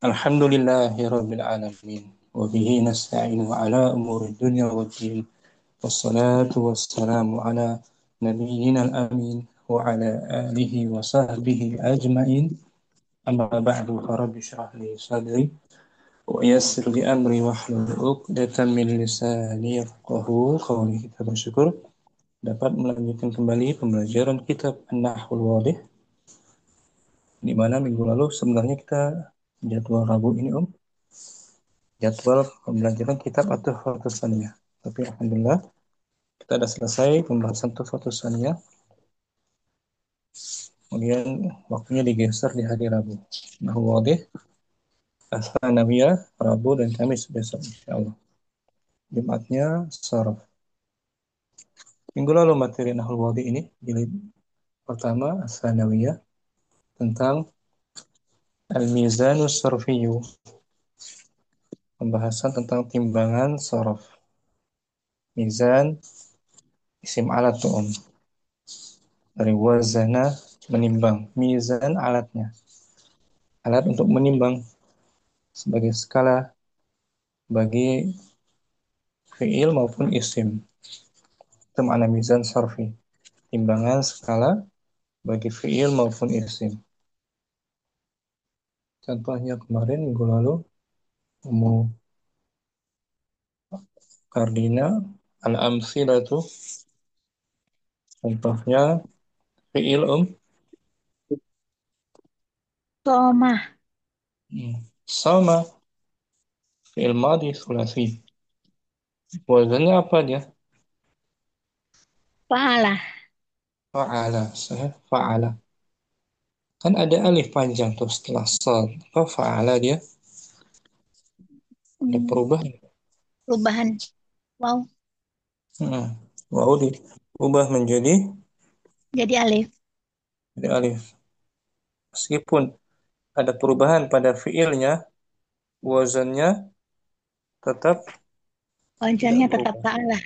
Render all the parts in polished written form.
الحمد لله رب العالمين وبه نستعين على أمور الدنيا والدين والصلاة والسلام على نبينا الأمين وعلى آله وصحبه أجمعين أما بعد فرب اشرح لي صدري ويسر لي أمري واحلل عقدة من لساني يفقهوا قولي. Kita bersyukur dapat melanjutkan kembali pembelajaran kitab An-Nahwul Wadih, di mana minggu lalu sebenarnya kita jadwal Rabu ini jadwal pembelajaran kitab At-Tuhfatus Tsaniyah. Tapi alhamdulillah kita sudah selesai pembahasan Tuhfatus Tsaniyah. Kemudian waktunya digeser di hari Rabu. Nahwu Wadih, Ats-Tsanawiyah, Rabu dan Kamis besok insyaallah. Jumatnya Sharaf. Minggu lalu materi Nahwu Wadih ini jilid pertama Ats-Tsanawiyah tentang Al-Mizanus Sarfiyyu, pembahasan tentang timbangan sharaf. Mizan isim alat tu'um, dari wazana menimbang, mizan alatnya, alat untuk menimbang sebagai skala bagi fiil maupun isim. Itu makna mizan sarfi, timbangan skala bagi fiil maupun isim. Contohnya kemarin minggu lalu Ummu Kardina al-amsilatu, contohnya fiil Somah, sama, fiil madhi sulasi. Wazannya apa dia? pahala, Fa'ala, sahih, fa'ala. Kan ada alif panjang tuh setelah sad. Apa fa'ala dia? Ada hmm, perubahan. perubahan. Wow, Hmm. Wow, diubah jadi alif. jadi alif. Meskipun ada perubahan pada fiilnya, wazannya tetap tidak Wajannya tetap berubah. pahala.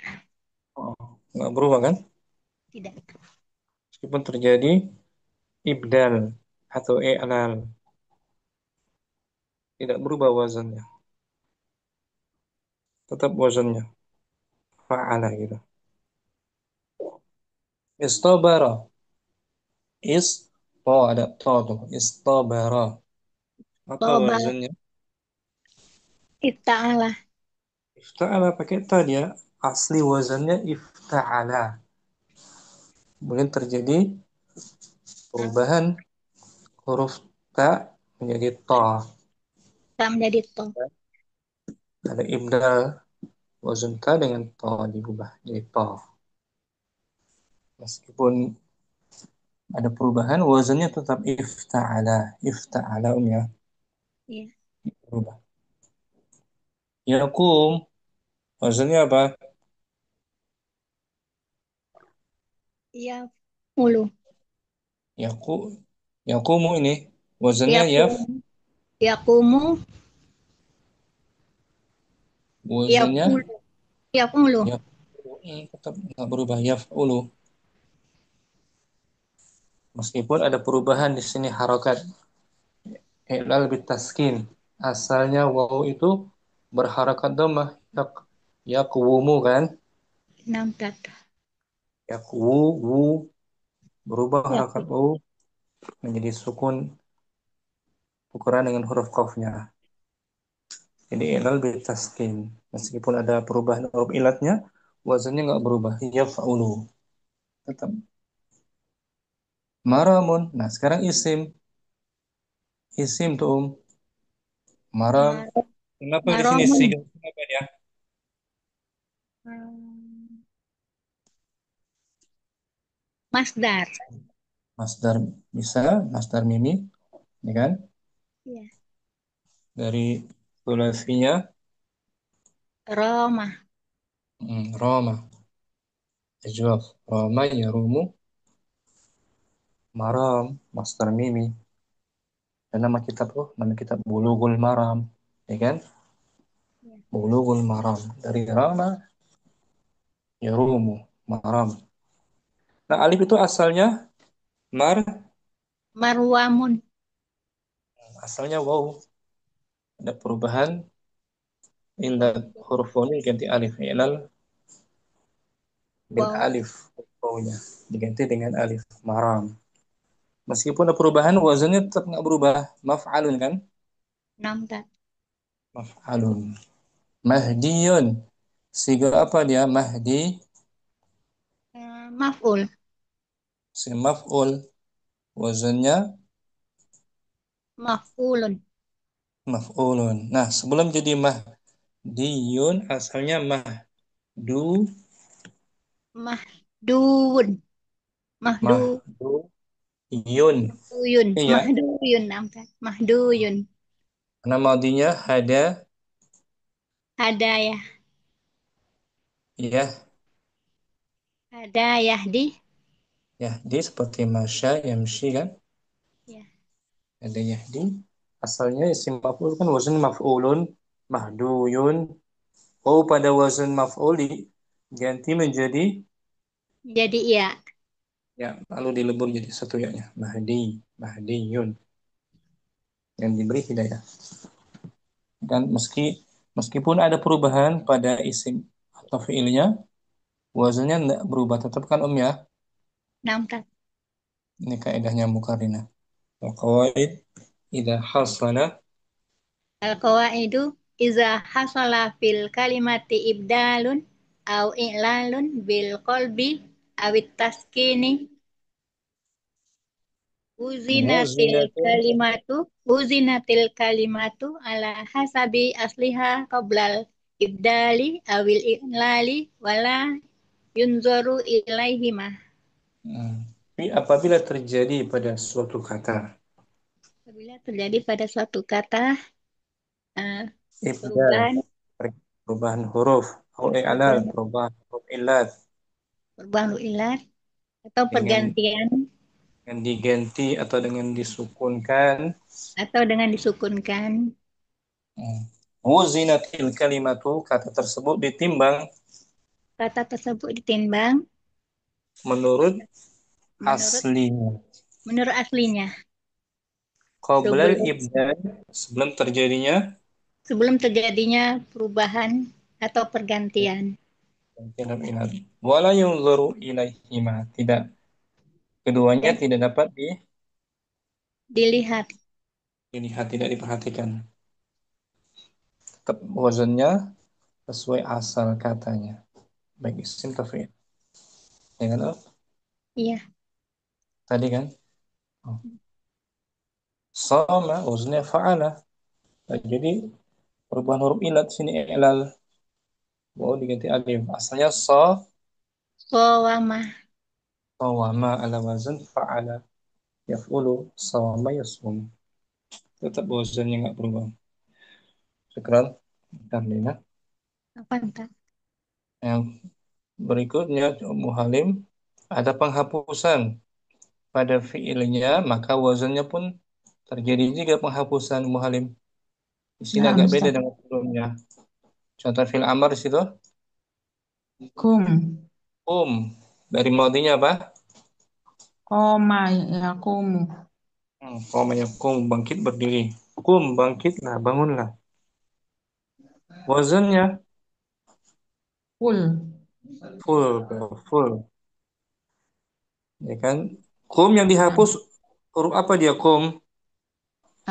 Oh, nggak berubah kan? Tidak. Meskipun terjadi ibdal atau i'lal, tidak berubah wazannya. Tetap wazannya fa'ala gitu. Istabara. Is, ada to tuh. Istabara. Apa Toba, wazannya? ifta'ala. Ifta'ala pakai ta dia. Asli wazannya ifta'ala. Kemudian terjadi perubahan huruf ta menjadi ta. Tak menjadi to. Ada ibdal wazan ta dengan ta diubah jadi ta. Meskipun ada perubahan, wazannya tetap ifta'ala. Ifta'ala ya, Iya. berubah. Yakum, wazannya apa? Iya. Mulu. Yaku, yakumu ini wazannya Yakum. Yakumu. wazannya Yakulu. Yakulu. ya, tetap nggak berubah yaf'ulu. Meskipun ada perubahan di sini harokat i'lal bitaskin. Asalnya waw itu berharakat dhammah, yaqwumu kan? Nampak. Yaqwu, berubah harakat Yakum. waw menjadi sukun ukuran dengan huruf qafnya. Jadi i'lal bitaskin. Meskipun ada perubahan huruf ilatnya, wazannya nggak berubah. Yaf'ulu. Tetap maramun. Nah, sekarang isim. Isim tuh maram. Mar Kenapa di sini Maromun. siga? Kenapa dia? Hmm, Masdar. Masdar bisa, masdar mimi, ya kan? Iya. Dari sulasinya Roma. Roma, ajwaf, Roma ya rumu, maram, masdar mimi. Dan nama kitab Bulughul Maram, ya kan? Iya. Bulughul Maram dari Rama ya rumu, maram. Nah, alif itu asalnya mar, Marwamun. asalnya wow. Ada perubahan illa huruf waw diganti alif ilal bil Wow. alif wawnya diganti dengan alif maram. Meskipun ada perubahan wazannya tetap nggak berubah. Maf'alun kan? Enam tak. Maf'alun. Mahdiyun. Siga apa dia? Mahdi. Maf'ul. Si maf'ul. Wazannya Maf'ulun. maf'ulun. Nah, sebelum jadi mahdiyun asalnya mahdu Mahdun. Mahduyun. mahduyun. Iya. Mahduyun. Enam tak. Mahduyun. Karena madinya hada Hadayah. ya Hadayah di. ya di seperti masya yamshi kan? Ya. Ada yahdi. Asalnya isim maf'ul kan wazan maf'ulun mahduyun. Oh, pada wazan maf'ul ganti menjadi Jadi iya. ya, lalu dilebur jadi satu ya-nya. Mahdiyun yang diberi hidayah. Dan meskipun ada perubahan pada isim atau fiilnya, wazannya tidak berubah tetap kan ya. Enam tak. Ini kaidahnya mukarrinah. Al-qawaid idza hasala Al-qawaidu iza hasala fil kalimati ibdalun au i'lalun bil qalbi awit taskini muzinatin uzinatil kalimatu ala hasabi asliha qoblal ibdali awil i'lali wala yunzoru ilaihima. hmm, tapi apabila terjadi pada suatu kata Apabila terjadi pada suatu kata eh, ibdal, perubahan perubahan huruf, atau i'lal, perubahan perubahan huruf illat perubahan ilat atau dengan pergantian diganti atau dengan disukunkan. atau dengan disukunkan. Hmm. Wuzinatil kalimatu, kata tersebut ditimbang Kata tersebut ditimbang menurut menurut aslinya. menurut aslinya Qoblal sebelum ibdal, sebelum terjadinya sebelum terjadinya perubahan atau pergantian. dalam ilal. Wala yunzaru ilaihima, tidak. Keduanya Tidak tidak dapat dilihat. dilihat, tidak diperhatikan. Tetap wazannya sesuai asal katanya. Baik isim taf'il. Dengan apa? Iya, Tadi kan? Oh. Sama, wazannya fa'ala. Nah, jadi perubahan huruf ilat sini i'lal. Wow, diganti alif. Asalnya sawama. sawama ala wazan fa'ala. Yaf'ulu sawama yasum. Tetap wazannya nggak berubah. Sekarang, Alhamdulillah. Apa entah? Yang berikutnya, Muhalim, ada penghapusan pada fiilnya, maka wazannya pun terjadi juga penghapusan Muhalim. Di sini Nah, agak beda Ustaz. dengan sebelumnya. Contoh fil amar di situ, Kum. dari madinya apa? Koma yakumu. Qama yakum, bangkit berdiri. Kum, bangkitlah, bangunlah. Wazannya Kul. full, ya kan? Kum yang Nah, dihapus huruf apa dia kum?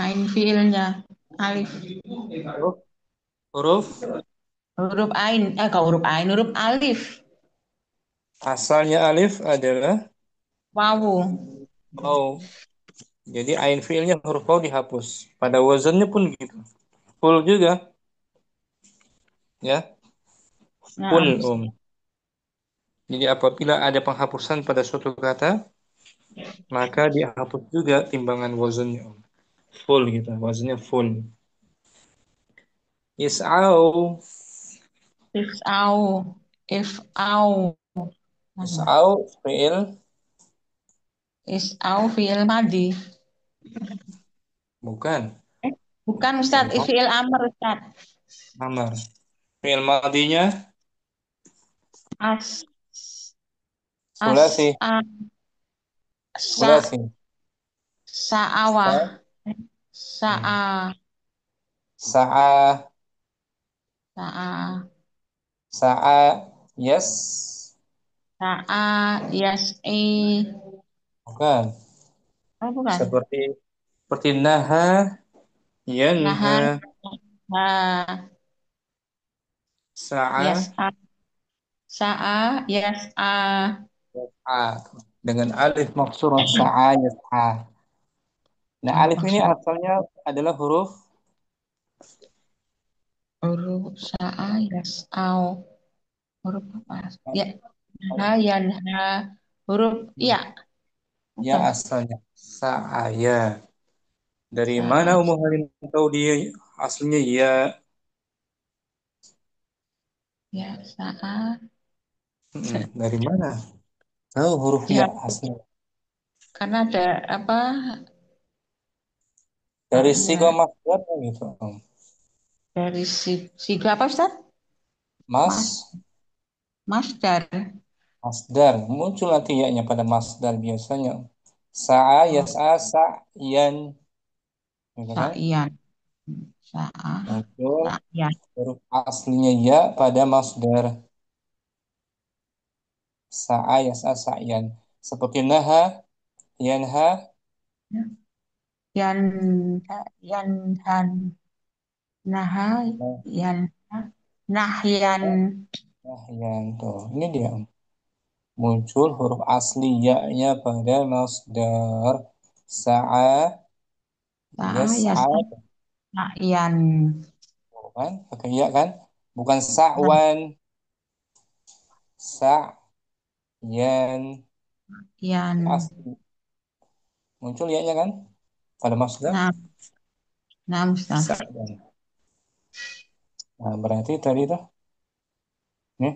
ain fiilnya. Alif. Huruf, huruf Huruf ain. Kau huruf ain. Huruf alif. asalnya alif adalah Wawu. waw. Jadi ain fiilnya huruf waw dihapus. Pada wazannya pun gitu. Full juga, ya. Full, Nah, Jadi apabila ada penghapusan pada suatu kata, maka dihapus juga timbangan wazannya. Full gitu, wazannya full. Is'au, if'au. If'au. is'au fiil Is'au fiil madi. bukan. Eh, bukan Ustaz. Fiil Fiil amr Ustaz. amar. Fiil madinya As. As. sulasi, Sa. sulasi. Sa'awah. Sa, hmm. Sa'a. Sa'a, Sa'a. sa'a, yes. Sa'a. Yas'i. Bukan. Oh, bukan. Seperti naha, yanha, Nahan. Ha. sa'a, Yas'a. Sa'a. Yas'a. yas'a. Dengan alif maksurah sa'a, yas'a. Nah, alif ini Maksud asalnya adalah huruf huruf sa'a. Yas'au. Huruf apa? Ya. Ha. Yanha. Huruf ya. ya Bukan. asalnya sa'aya. Dari mana Sa'a. Ummu Halim tahu dia aslinya ya? Ya. Sa'a. Dari mana? Tahu huruf ya Ya. aslinya. Karena ada apa? Dari sigo Ya. masdar gitu. Dari siga apa Ustaz? Mas. Mas, Masdar. masdar. Muncul nanti ya-nya pada masdar biasanya. Sa'a, Oh, yas'a, sa'yan. Gitu kan? sa'ian. Sa'a. Muncul Sa'ian. huruf aslinya ya pada masdar. Sa'a, yas'a, sa'yan. Seperti naha, yanha, Yan. Yan. Han. Naha. nah, Yan. Nahyan. nahyan. Tuh, ini dia. Muncul huruf asli ya-nya pada masdar. Sa'a, Sa'a. yas'a, Yas'a. Sa'ian. tuh kan? Pakai ya kan? Bukan Nah. sa'wan, sa'yan. Yan. Asli. Muncul ya-nya kan? Pada masdar. Nah. Nah, Ustaz. Sa'yan. Nah, berarti tadi tuh, nih,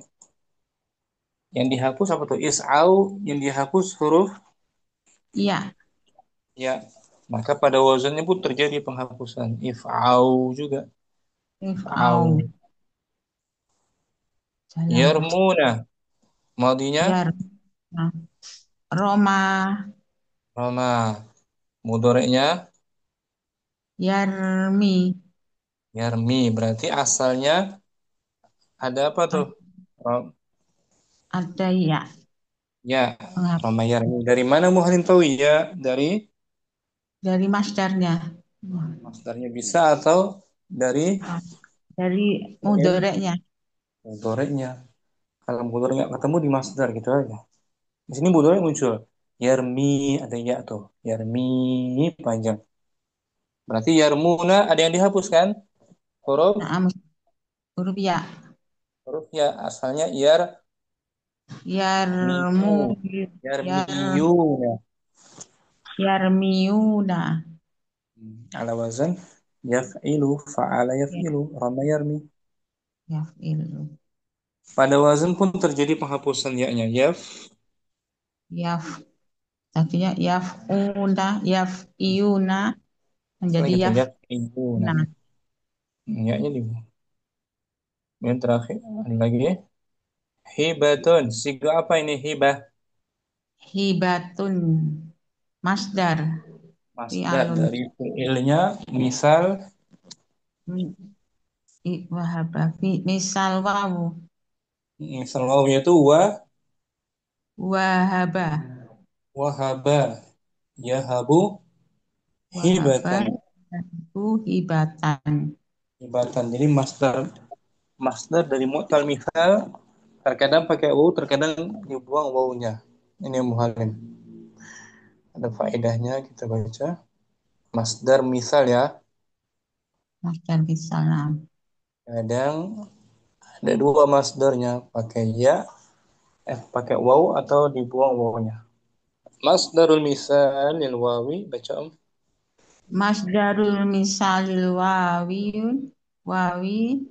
yang dihapus apa tuh? Is'au, yang dihapus huruf Iya. ya. Maka pada wazannya pun terjadi penghapusan. If'au juga. If'au. If'au. Jalan. Yarmuna. Madinya Yar. Nah. Roma. Roma. Mudoreknya Yarmi. Yarmi. Berarti asalnya ada apa tuh? Ro- Ada ya. Ya, Penghap- Roma Yarmi. Dari mana Muhalim tahu ya? Dari Dari masdarnya. masdarnya bisa atau dari Ah, dari fi'il mudoreknya. mudoreknya. Kalau mudorek nggak ketemu di masdar gitu aja. Di sini mudorek muncul. Yarmi ada ya tuh. Yarmi panjang. Berarti Yarmuna ada yang dihapus kan? Huruf Nah, huruf ya. huruf ya asalnya Yarmiyu. Yarmu. Yar, Yarmiyuna. yarmiuna. Ala wazan yaf'ilu fa'ala Ya, yaf'ilu rama yarmi. yafilu. Pada wazan pun terjadi penghapusan ya-nya. Yaf. Tadinya yafuna. Yafiuna. Setelah Menjadi kita yaf'iluna. yafna. Ya-nya di yang terakhir ada lagi ya. Hibatun. Siga apa ini hibah? Hibatun. Masdar. Masdar Fi'alun. dari fi'ilnya misal Wahaba. Misal wawu. misal wawunya itu Wahaba. wahaba yahabu Wahaba. hibatan Itu hibatan. hibatan. Jadi masdar masdar dari mu'tal misal terkadang pakai wawu, terkadang dibuang wawunya. Ini yang muhalim. Ada faedahnya kita baca. Masdar misal ya. Masdar bisalam. Kadang ada dua masdarnya, pakai ya, pakai waw atau dibuang wawnya. Masdarul misal lil wawi baca Masdarul misalil wawiyun. Wawi.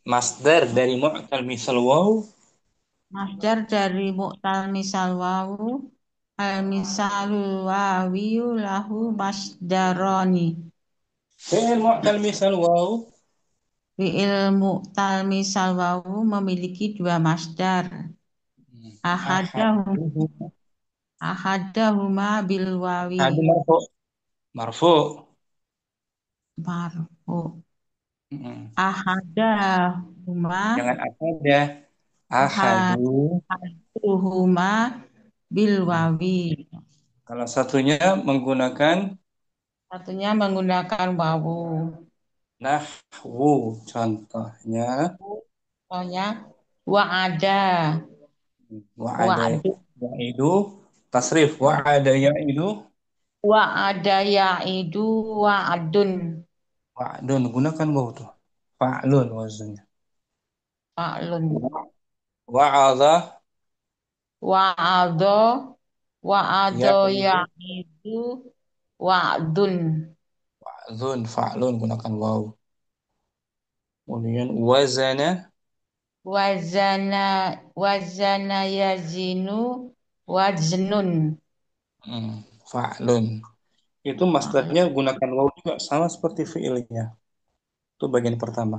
masdar dari mu'tal misal waw Masdar dari mu'tal misal wawu. Al misalul wawiyu lahu masdaroni. fi'il mu'tal misal waw Fi'il mu'tal misal wawu memiliki dua masdar. Ahadahum, ahaduhu ahadahuma bil wawi. ahadu marfu marfu marfu. Mm. Ahadahuma, Jangan ada. Ahadu. ahaduhuma bil wawi. Kalau satunya menggunakan Satunya menggunakan wawu. nahwu. Contohnya Contohnya wa'ada, wa'ada wa'adu, ya'idu. Tasrif wa'ada ya'idu. wa'ada ya'idu wa'adun. Wa'dun. Gunakan waw tuh. Fa'lun wazannya. Fa'lun. Wa'adha Wa'ado, wa'ado ya'idu. ya'idu wa'dun. Wa'dhun. Fa'lun. Gunakan waw. Kemudian wazana. Wazana, wazana yazinu waznun. Hmm, Fa'lun. Itu masdarnya gunakan waw juga sama seperti fiilnya. Itu bagian pertama.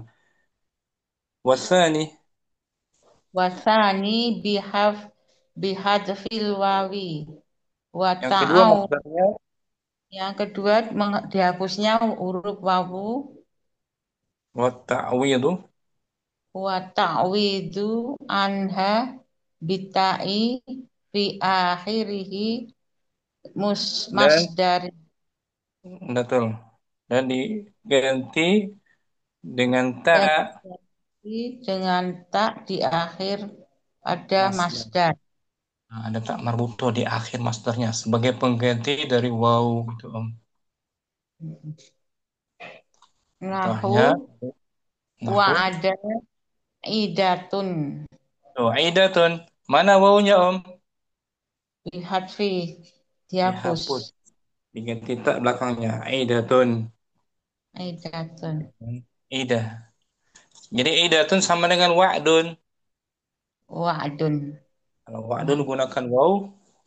Wasani. Wasani bihadfil wawi. Yang kedua Wata'au. masdarnya Yang kedua dihapusnya huruf wawu. wa ta'widu. Wa ta'widu anha bitai fi akhirihi Dan masdar betul. Dan diganti dengan ta dan dengan tak di akhir ada masdar. masdar. Nah, ada tak marbuto di akhir masdarnya sebagai pengganti dari waw gitu Om. Nahu Contohnya wa nahwu. ada idatun Tuh, aidatun. Mana wawnya Om? bihadfi dihapus Dihapus. Diganti tak belakangnya. Aidatun. idatun Ida. Jadi aidatun sama dengan wa'dun. wa'dun. Kalau wa'dun gunakan waw,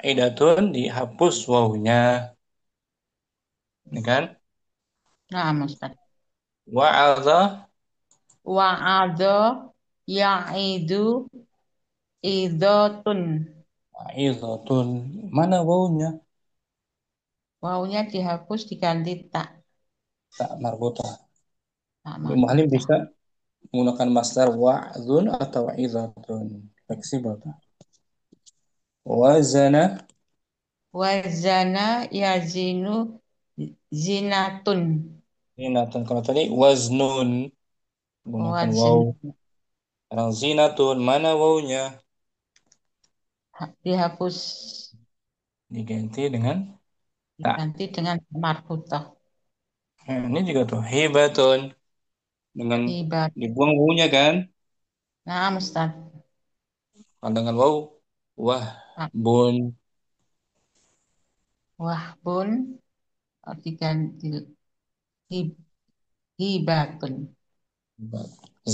aidatun dihapus wawnya. Ini kan? Nah, Ustaz. Wa'adha, Wa'ado ya'idu idotun. wa'idhatun. Mana wawnya? Wawunya dihapus diganti tak. Tak marbutah. Tak Ibu Muhalim marbutah. bisa menggunakan masdar wa'dhun atau wa'idhatun. Fleksibel. Wazana, Wazana yazinu zinatun. zinatun. Kalau tadi waznun, gunakan Wazn waw. Sekarang zinatun, mana wawnya? dihapus Diganti dengan tak. diganti dengan marbutah. Nah, ini juga tuh hibatun. Dengan Ibat. dibuang wawnya kan? Nah, Ustaz. Kalau dengan waw, wah, Nah, bun. wah bun diganti hib- hibatun.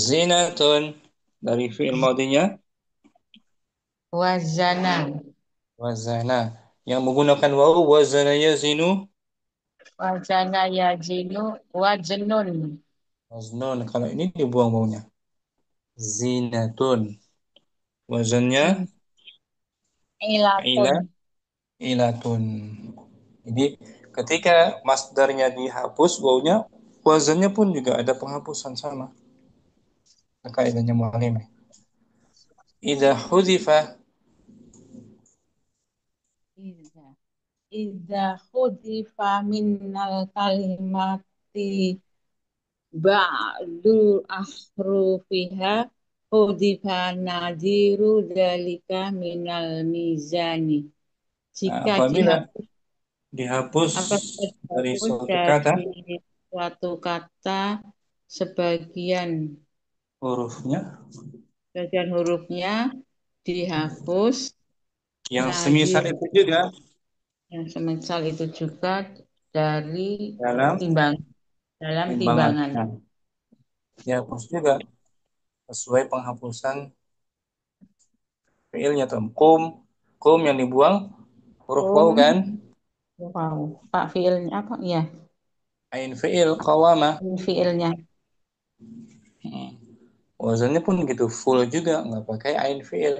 Zinatun dari fi'il madinya Wazana. wazana. Yang menggunakan waw wazana yazinu Wazana yazinu waznun. waznun. Kalau ini dibuang wawnya. Zinatun. Wazannya ila Ilatun. ilatun. Jadi ketika masdarnya dihapus wawnya, wazannya pun juga ada penghapusan sama. Kaidahnya mu'alim. Idza hudzifa Iza. Iza khudifa minnal kalimati ba'du ahrufiha khudifa nadiru dalika minal mizani. Jika apabila dihapus dihapus apabila dari dihapus suatu kata dari suatu kata sebagian hurufnya sebagian hurufnya dihapus yang semisal nadir itu juga yang semisal itu juga dari dalam timbang dalam timbangan. timbangan. Nah, dihapus juga sesuai penghapusan fiilnya tuh. Kum yang dibuang huruf waw Kum, kan? wow, Pak fiilnya apa? Ya, Ain fiil qawama. fiilnya. Hmm. Wazannya pun gitu full juga nggak pakai ain fiil.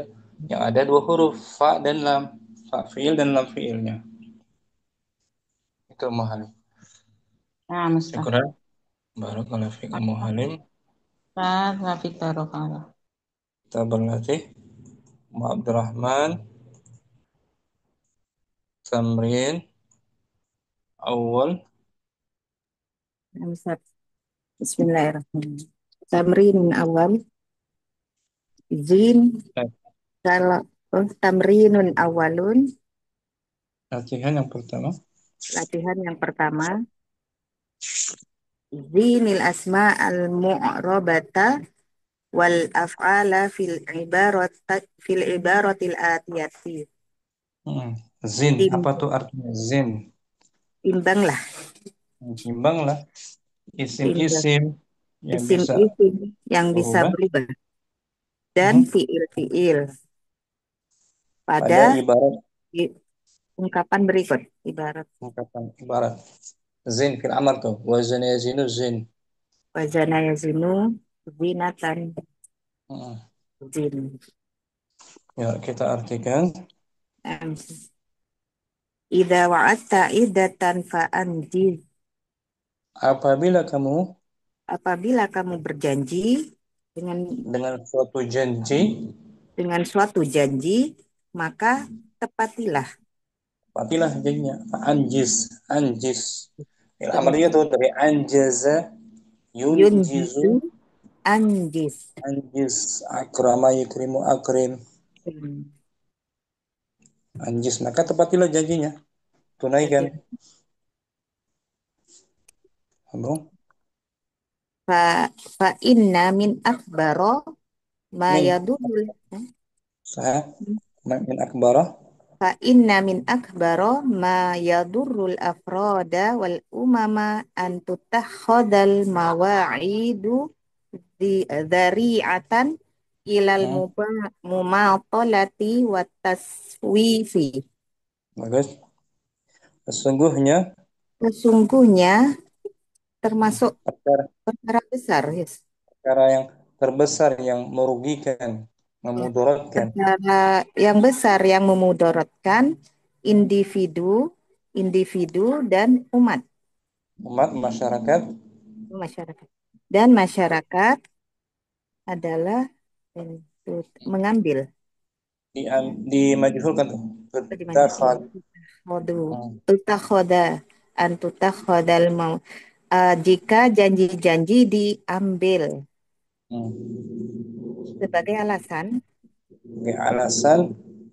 Yang ada dua huruf fa dan lam. Fa fiil dan lam fiilnya. Itu mahal. Nah, Mustafa. Syukur. Barakallahu fiik Ummu Halim. Rafiq Barokallah. Kita berlatih Ummu Abdurrahman. Tamrin awal. Ustaz. Bismillahirrahmanirrahim. Tamrinun awal. Zin. Kalau tamrinun awalun. Latihan yang pertama. Latihan yang pertama. Zinil asma al-mu'rabata wal af'ala fil ibaratil atiyati. Zin, apa tuh artinya zin? Timbanglah. Timbanglah Timbang. isim-isim yang bisa Isim-isim yang bisa berubah berubah. Dan fiil-fiil. pada Pada ibarat ungkapan berikut. Ibarat. ungkapan ibarat. Zin fil amar tuh. Wazana yazinu zin. Wazana yazinu zinatan zin. Ya, kita artikan. Idza wa'atta idatan fa'anjiz. Apabila kamu berjanji dengan suatu janji, maka tepatilah. Tepatilah janjinya. Anjis, amarnya tuh dari anjaza yunjizu Yunjizu anjiz. anjis akrama yukrimu akrim. Anjis, maka tepatilah janjinya. Tunaikan. Fa inna min akbaro ma yadulul. Min akbara. Fa inna min akbaro ma yadurrul afroda wal umama an tutakhadal mawa'idu dzari'atan ilal mumatalati wa taswifi. Bagus. Sesungguhnya termasuk perkara besar, yes. Perkara yang terbesar yang merugikan, memudaratkan. Perkara yang besar yang memudaratkan individu dan umat. Masyarakat. Dan masyarakat adalah mengambil. Dimajhulkan tuh. Tutakhodal mau. Jika janji-janji diambil sebagai alasan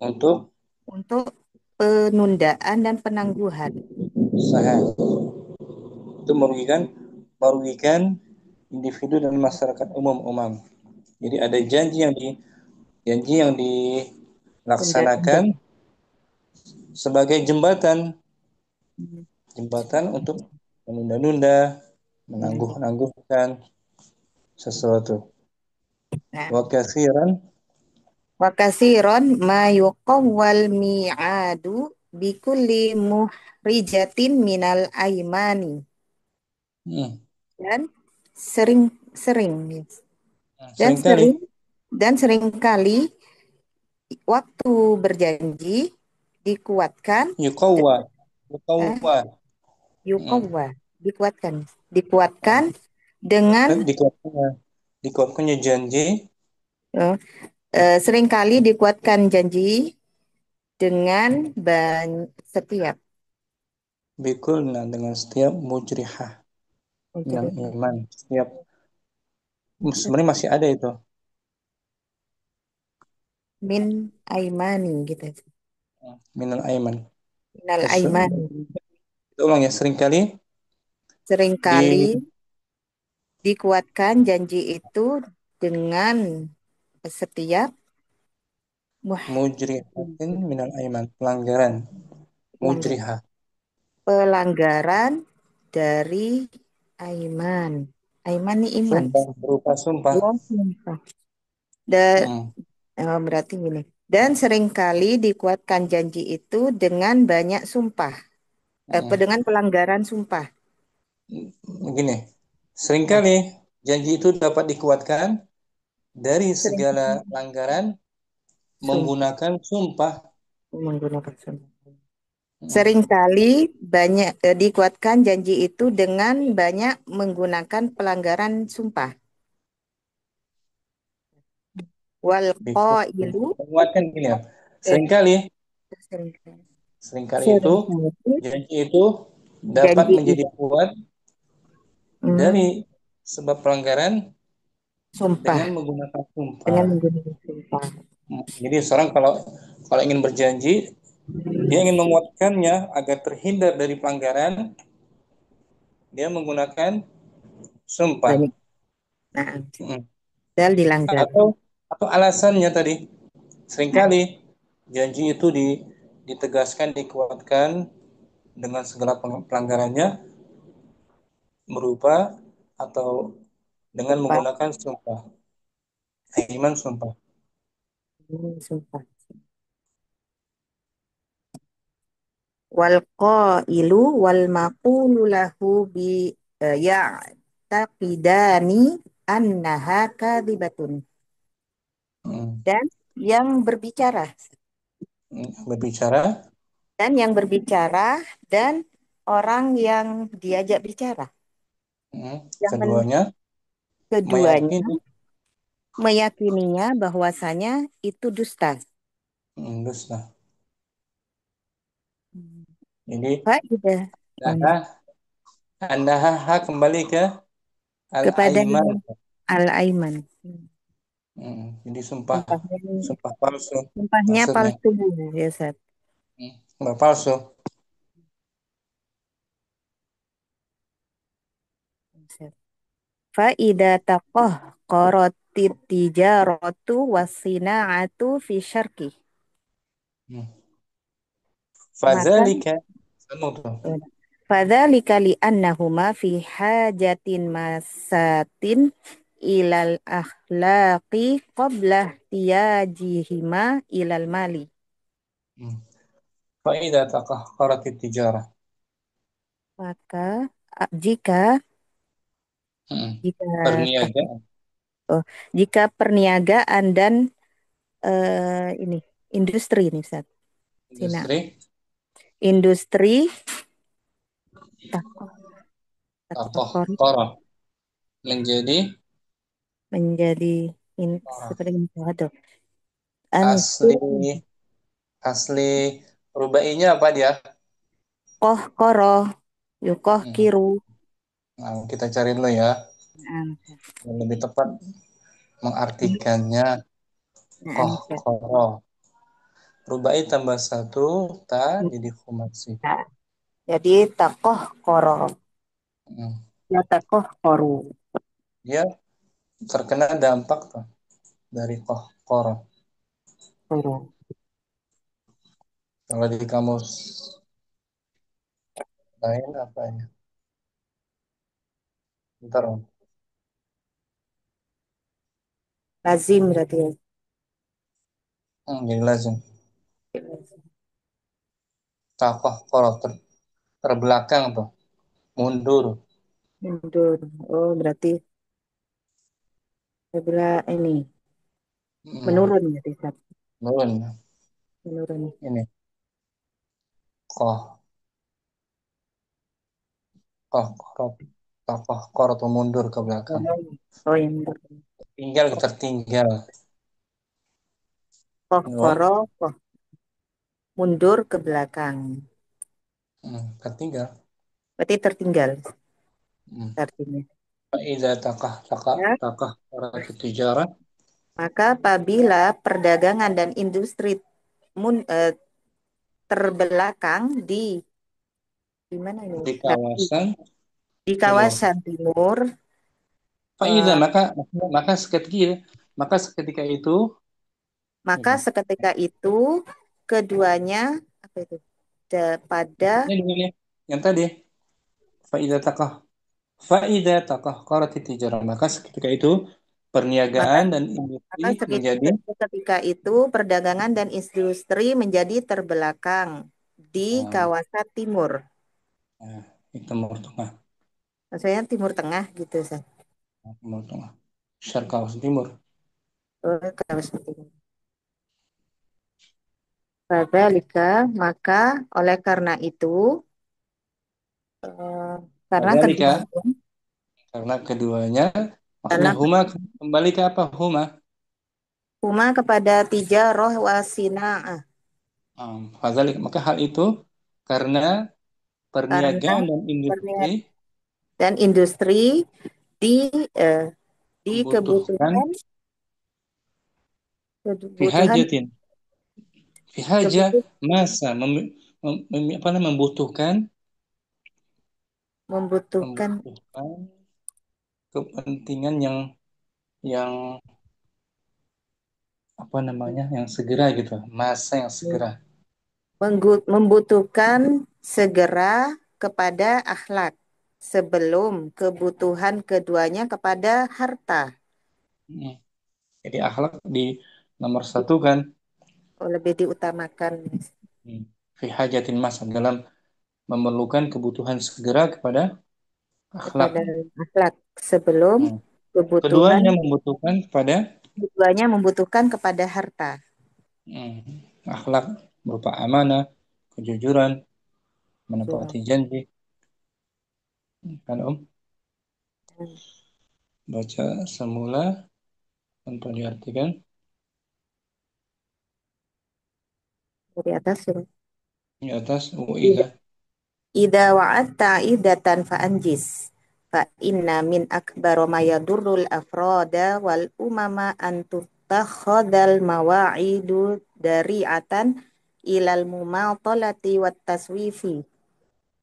untuk penundaan dan penangguhan. Itu merugikan individu dan masyarakat umum. Jadi ada janji yang dilaksanakan sebagai jembatan untuk menunda-nunda, menangguh-nangguhkan sesuatu. Wa katsiran ma yuqawwal mi'adu bikulli muhrijatin minal aimani. Dan seringkali waktu berjanji dikuatkan dengan dikuatkannya janji. Seringkali dikuatkan janji dengan setiap dengan setiap mujrihah yang iman, setiap sebenarnya masih ada itu min aimani gitu. Minal aiman. Kita ulang ya, seringkali dikuatkan janji itu dengan setiap mujrihatin minal aiman, pelanggaran dari aiman. Aiman ini iman. Berupa sumpah. Berarti gini. Dan seringkali dikuatkan janji itu dengan banyak sumpah. Dengan pelanggaran sumpah. Begini, seringkali janji itu dapat dikuatkan dari segala pelanggaran menggunakan sumpah. Mm. Seringkali banyak dikuatkan janji itu dengan banyak menggunakan pelanggaran sumpah. Wal qailu Menguatkan gini ya. eh, Seringkali, seringkali seringkali itu seringkali janji itu dapat janji menjadi itu kuat dari sebab pelanggaran sumpah dengan menggunakan dengan sumpah. menggunakan sumpah. Jadi seorang kalau kalau ingin berjanji, dia ingin menguatkannya agar terhindar dari pelanggaran, dia menggunakan sumpah. Banyak. Nah, Mm. padahal dilanggar. Atau alasannya tadi, seringkali janji itu ditegaskan, dikuatkan dengan segala pelanggarannya berupa atau dengan Sumpah. menggunakan sumpah. Iman sumpah. Sumpah. Wal qailu wal maqulu lahu bi ya'taqidani annaha kadzibatun. Mm. Dan yang berbicara Berbicara, yang berbicara dan orang yang diajak bicara. Yang keduanya keduanya meyakini. meyakininya bahwasanya itu dusta. Dusta. Jadi Faidah nah, Anda kembali ke kepada al-aiman. al-aiman. Jadi sumpah Sumpahnya, sumpah palsu sumpahnya maksudnya. palsu ya Ustaz. Sumpah palsu. Faida taqah qaratit tijaratu wasina'atu fi syarqi. Hmm. Maka Fadzalika sama tuh. fadzalika li'annahuma fi hajatin masatin ilal akhlaqi qabla tiyajihima ilal mali. Hmm. Faida taqahqarat tijarah. Maka jika jika Perniagaan, oh, jika perniagaan dan ini industri nih Ustaz. Sina. industri, Industri takoh takoh taqahqarah menjadi menjadi qarah. seperti ini. Waduh. Asli Antum asli rubainya apa dia? koh koro yukoh Hmm. kiru. Nah, kita cari dulu ya. Nah, Yang lebih tepat mengartikannya nah, qahqara. Rubai tambah satu, ta jadi khumasi. nah. Jadi takoh koro. Hmm. Ya takoh koru. Dia terkena dampak tuh dari qahqara. Koro. Kalau di kamus lain apa ya? Bentar, Om. Lazim berarti ya. Jadi lazim. Takoh koro terbelakang tuh, mundur. Mundur. Oh, berarti sebelah ini Hmm. menurun berarti Ustaz. Turun. Menurun. Ini koh koh koro takoh koro tuh mundur ke belakang. Oh, yang menurun. Tertinggal. Koh Oh, koro, koh mundur ke belakang. tertinggal. Berarti tertinggal Hmm. artinya. Faida Ya. takah koro tijarah. Maka apabila perdagangan dan industri terbelakang di mana ini? Di Nah, kawasan di timur. kawasan timur, Faida eh, maka seketika itu maka gitu. seketika itu keduanya apa itu? Pada Ini dengan yang tadi faida takah qarati tijarah. Maka seketika itu maka perniagaan dan industri maka menjadi seketika itu perdagangan dan industri menjadi terbelakang di nah, kawasan timur. nah, di Timur Tengah, Maksudnya timur tengah gitu, Ustaz. Timur Tengah, Syarq kawasan timur. Oh, kawasan timur. Fadzalika, maka oleh karena itu, eh, karena Kadzalika, keduanya, karena keduanya, maksudnya karena huma kembali ke apa? Huma. huma kepada tijarah wa sina'ah, Fadzalika, maka hal itu karena karena perniagaan dan industri perniagaan dan industri di eh, di membutuhkan kebutuhan kebutuhan fihajatin, fihaja kebutuhan masa apa namanya, membutuhkan membutuhkan kepentingan yang apa namanya, yang segera gitu, masa yang segera. membutuhkan segera kepada akhlak sebelum kebutuhan keduanya kepada harta. Hmm. Jadi akhlak di nomor satu kan. Lebih diutamakan Fihajatin masa dalam memerlukan kebutuhan segera kepada akhlak. kepada akhlak sebelum Hmm. kebutuhan Keduanya membutuhkan kepada keduanya membutuhkan kepada harta. hmm, akhlak berupa amanah, kejujuran, menepati janji. Kan Om? Baca semula tanpa diartikan Dari atas suruh. di atas uida. Ida wa'atta idatan fa'anjis. Fa inna min akbar ma yadurrul afroda wal umama an tuttakhadal mawa'idu dari'atan ilal mumatalati wat taswifi.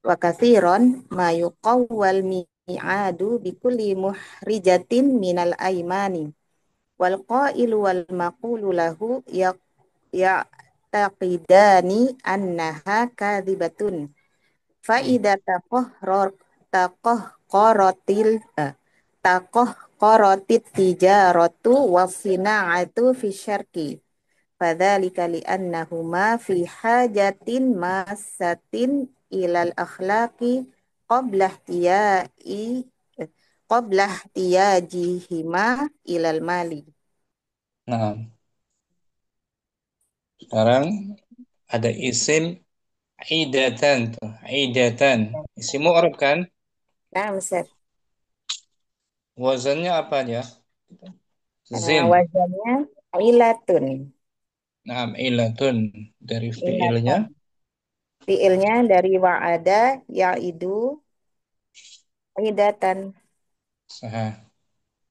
Wa kathiron ma yuqawwal mi'adu bikulli muhrijatin minal aimani. Wal qailu wal maqulu lahu ya'taqidani annaha kadhibatun. Hmm. Faida taqohqorotil taqohqorotit tijaratu wasina'atu fi syarqi. Fadzalika li'annahuma fi hajatin masatin ilal akhlaqi qabla ihtiyai qabla ihtiyajihima ilal mali. Nah, sekarang ada isim idatan tuh, idatan. Isim mu'rab kan? Nah, Ustaz. Wazannya apa aja? Zin. Wazannya ilatun. Nah, ilatun dari fiilnya Ilatan. Fiilnya dari wa'ada, ya'idu, idatan, sah.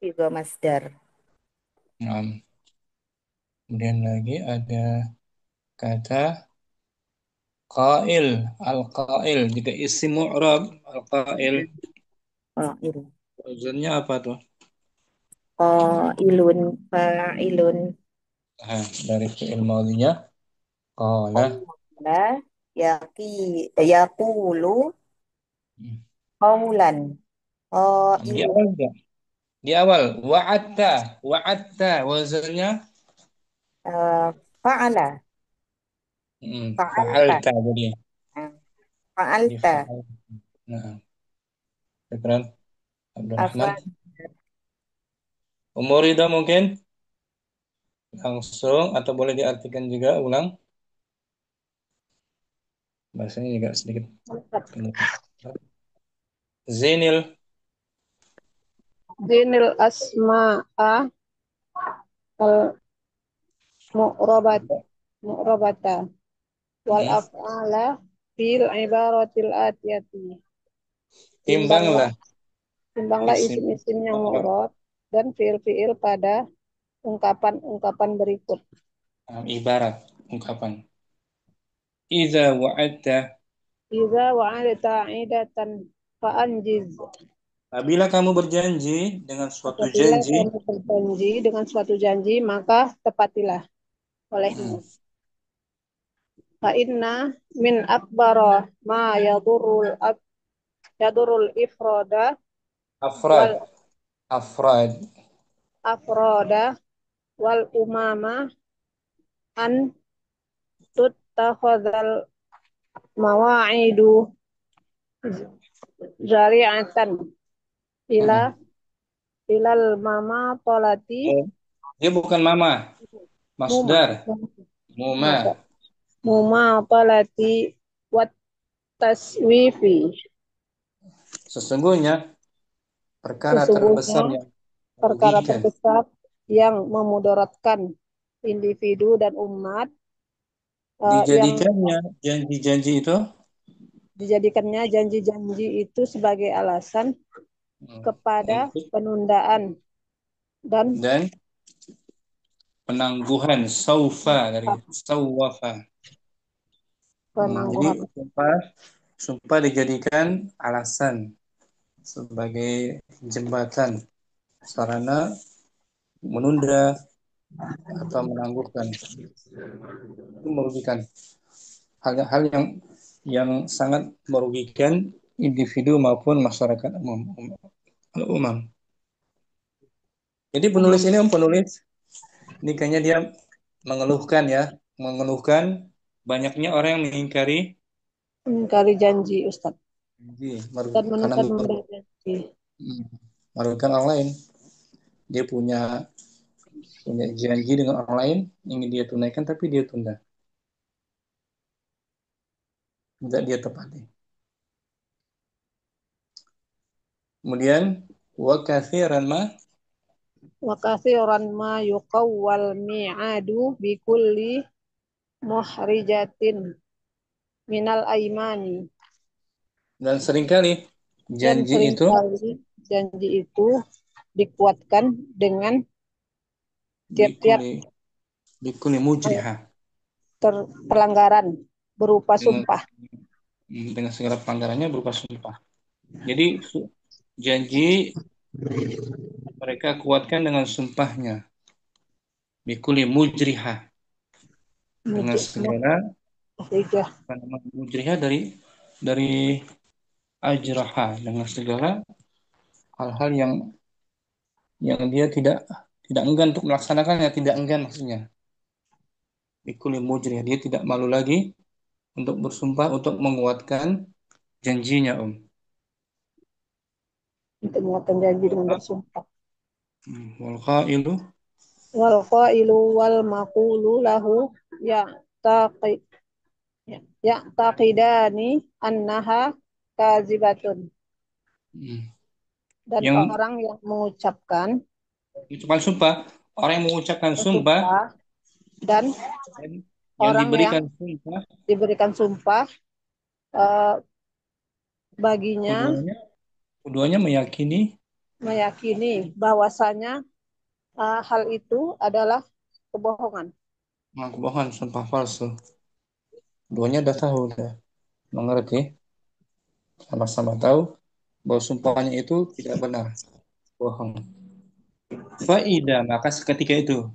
juga masdar. Nah, kemudian lagi ada kata qail, al-qail juga isim mu'rab, al-qail. Oh, il. Wazannya apa tuh? Ilun, fa'ilun, Nah, dari fiil maudinya qala. qawla, yaqi, yaqulu, Hmm. qawlan, Di qailun, awal enggak? Di awal wa'atta, wa'atta wazannya fa'ala, fa'alta, fa'alta jadi nah, di fa'alta, fa'al. Nah, Syukran Abdurrahman. afan, Umurida mungkin langsung atau boleh diartikan juga ulang. Bahasanya juga sedikit kemudian. Zinil. Dinil asma'a al mu'rabat mu'rabata wal Hmm. af'ala fil ibaratil atiyati. Timbanglah Timbanglah timbanglah isim isim-isim yang mu'rab, mu'rab dan fiil-fiil pada ungkapan-ungkapan berikut. ibarat ungkapan. Iza wa'adta, Iza wa'adta idatan fa'anjiz. apabila kamu berjanji dengan suatu Apabila janji, kamu berjanji dengan suatu janji, maka tepatilah olehmu. Fa inna min akbara ma yadurul ifroda afrad, wal afrad, afroda wal umama an tuttakhadzal mawa'idu zari'atan ila hmm. ilal mama tolati Oh, dia bukan mama, muma masdar, muma, masa mumatalati wat taswifi. Sesungguhnya perkara Sesungguhnya terbesar yang perkara merugikan terbesar yang memudaratkan individu dan umat yang dijadikannya janji-janji itu dijadikannya janji-janji itu sebagai alasan kepada untuk penundaan dan dan penangguhan saufa dari sawafa. Jadi penangguhan. sumpah dijadikan alasan sebagai jembatan sarana menunda atau menangguhkan. Itu merugikan hal-hal yang sangat merugikan individu maupun masyarakat umum. Jadi penulis ini penulis ini kayaknya dia mengeluhkan banyaknya orang yang mengingkari Mengingkari janji Ustadz janji, dan karena menunda-nunda janji. merugikan orang lain. Dia punya janji dengan orang lain ingin dia tunaikan tapi dia tunda, tidak dia tepati. Kemudian wa katsiran ma Wa katsiran ma yuqawwal mi'adu bi kulli muhrijatin minal aimani. dan seringkali Dan janji itu seringkali janji itu dikuatkan dengan tiap-tiap bikuli bikuli mujriha pelanggaran berupa dengan sumpah. segala pelanggarannya berupa sumpah. Jadi janji mereka kuatkan dengan sumpahnya bikuli mujriha dengan segala Muhrijah. mujriha dari ajraha dengan segala hal-hal yang dia tidak enggan untuk melaksanakannya, tidak enggan maksudnya. Bikuli mujriha, dia tidak malu lagi untuk bersumpah untuk menguatkan janjinya, Untuk menguatkan janji dengan bersumpah. Wal qailu Wal qailu wal maqulu lahu ya taqi ya taqidani annaha kazibatun. Dan yang orang yang mengucapkan sumpah, orang yang mengucapkan sumpah sumpah dan yang orang yang diberikan sumpah diberikan sumpah eh, baginya keduanya meyakini bahwasanya hal itu adalah kebohongan. kebohongan, sumpah palsu. Keduanya udah tahu, udah mengerti, sama-sama tahu bahwa sumpahnya itu tidak benar, bohong. Faida, maka seketika itu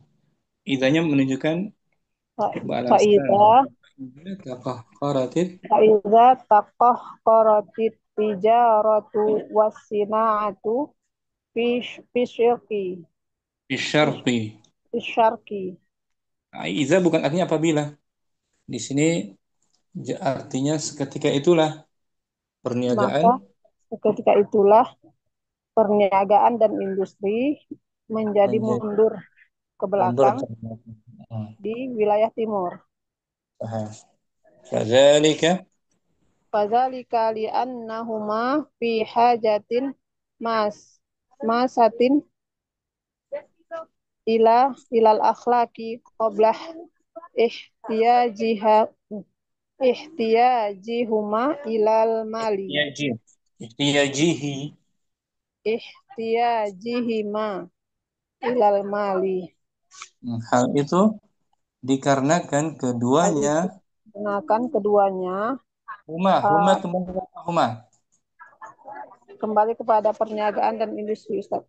idanya menunjukkan balasan. Faida Qaratit Faiza taqahqaratit tijaratu wassina'atu fi syirki bisyarti. fi syarki. Iza bukan artinya apabila. Di sini artinya seketika itulah perniagaan Maka ketika itulah perniagaan dan industri menjadi menjadi mundur ke mundur. belakang di wilayah timur. Kadzalika Fadzalika li'annahuma fi hajatin mas masatin ilal akhlaqi qablah ihtiyajiha ihtiyajihuma ilal mali ihtiyajihi ihtiyajihima ilal mali. hal itu dikarenakan Hal keduanya itu digunakan keduanya huma kembali kepada perniagaan dan industri, Ustaz.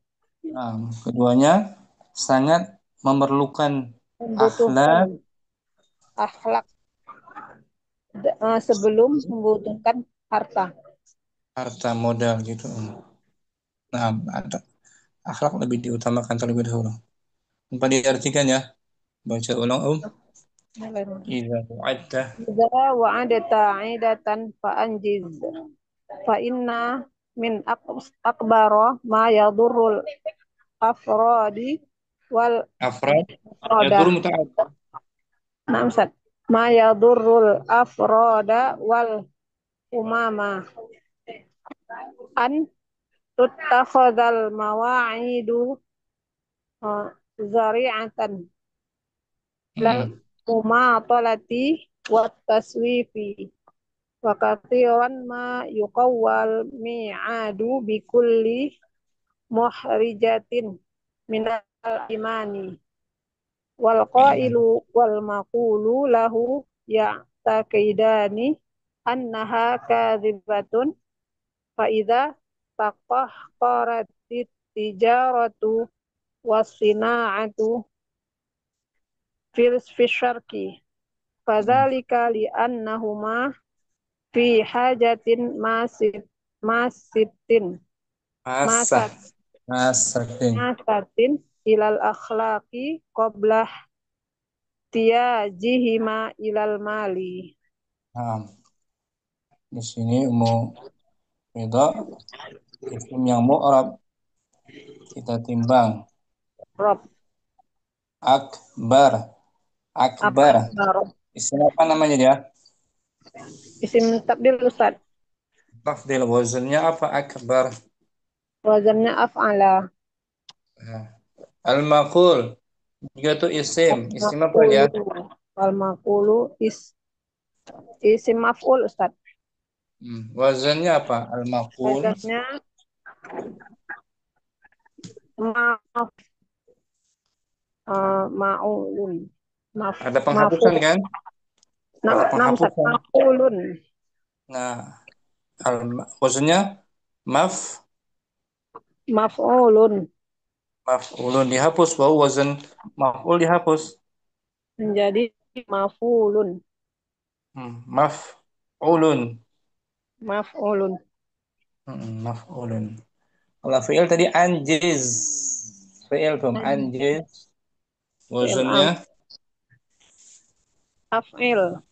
Keduanya sangat memerlukan Membutuhkan akhlak akhlak sebelum membutuhkan harta. modal gitu. Nah, akhlak lebih diutamakan terlebih dahulu. Apa diartikan ya? Baca ulang Idza wa'adta Idza wa'adata 'idatan fa'anjiz fa inna min akbara ma yadurrul afradi wal afrad afrada. yadur muta'addid. Nah, Ustaz. ma yadurrul afroda wal umama an tuttakhadhal mawa'idu zari'atan lal mumatalati wat taswifi wa kathiran ma yuqawwal mi'adu bikulli muhrijatin minal imani wal qailu wal maqulu lahu ya'taqidani annaha kadhibatun fa idza taqahqaratit tijaratu wasina'atu fi syarqi fadzalika li annahuma fi hajatin masitin Masa. masat Masatin. masatin ilal akhlaqi qabla tiyajihima ilal mali. Nah, di sini Ummu Ridha isim yang mu'rab kita timbang. Rob Akbar. Akbar. akbar Isim apa namanya dia? isim tabdil Ustaz. Tafdil, wazannya apa? Akbar. Wazannya af'ala. Nah, al-maqul juga tuh isim. Isim apa dia? Al maqulu isim maf'ul Ustaz. Wazannya apa? Al-maqul. Wazannya ma'af ma'ulun. Ada penghapusan kan? Ada penghapusan. Ma'ulun. Nah, wazannya Maf'ulun. maf'ulun dihapus. Bahwa wazan maf'ul dihapus. Menjadi maf'ulun. Maf'ulun. Maf'ulun. Maf'ulun. Kalau fi'il tadi anjiz. Fi'il tuh anjiz. Wazannya af'il.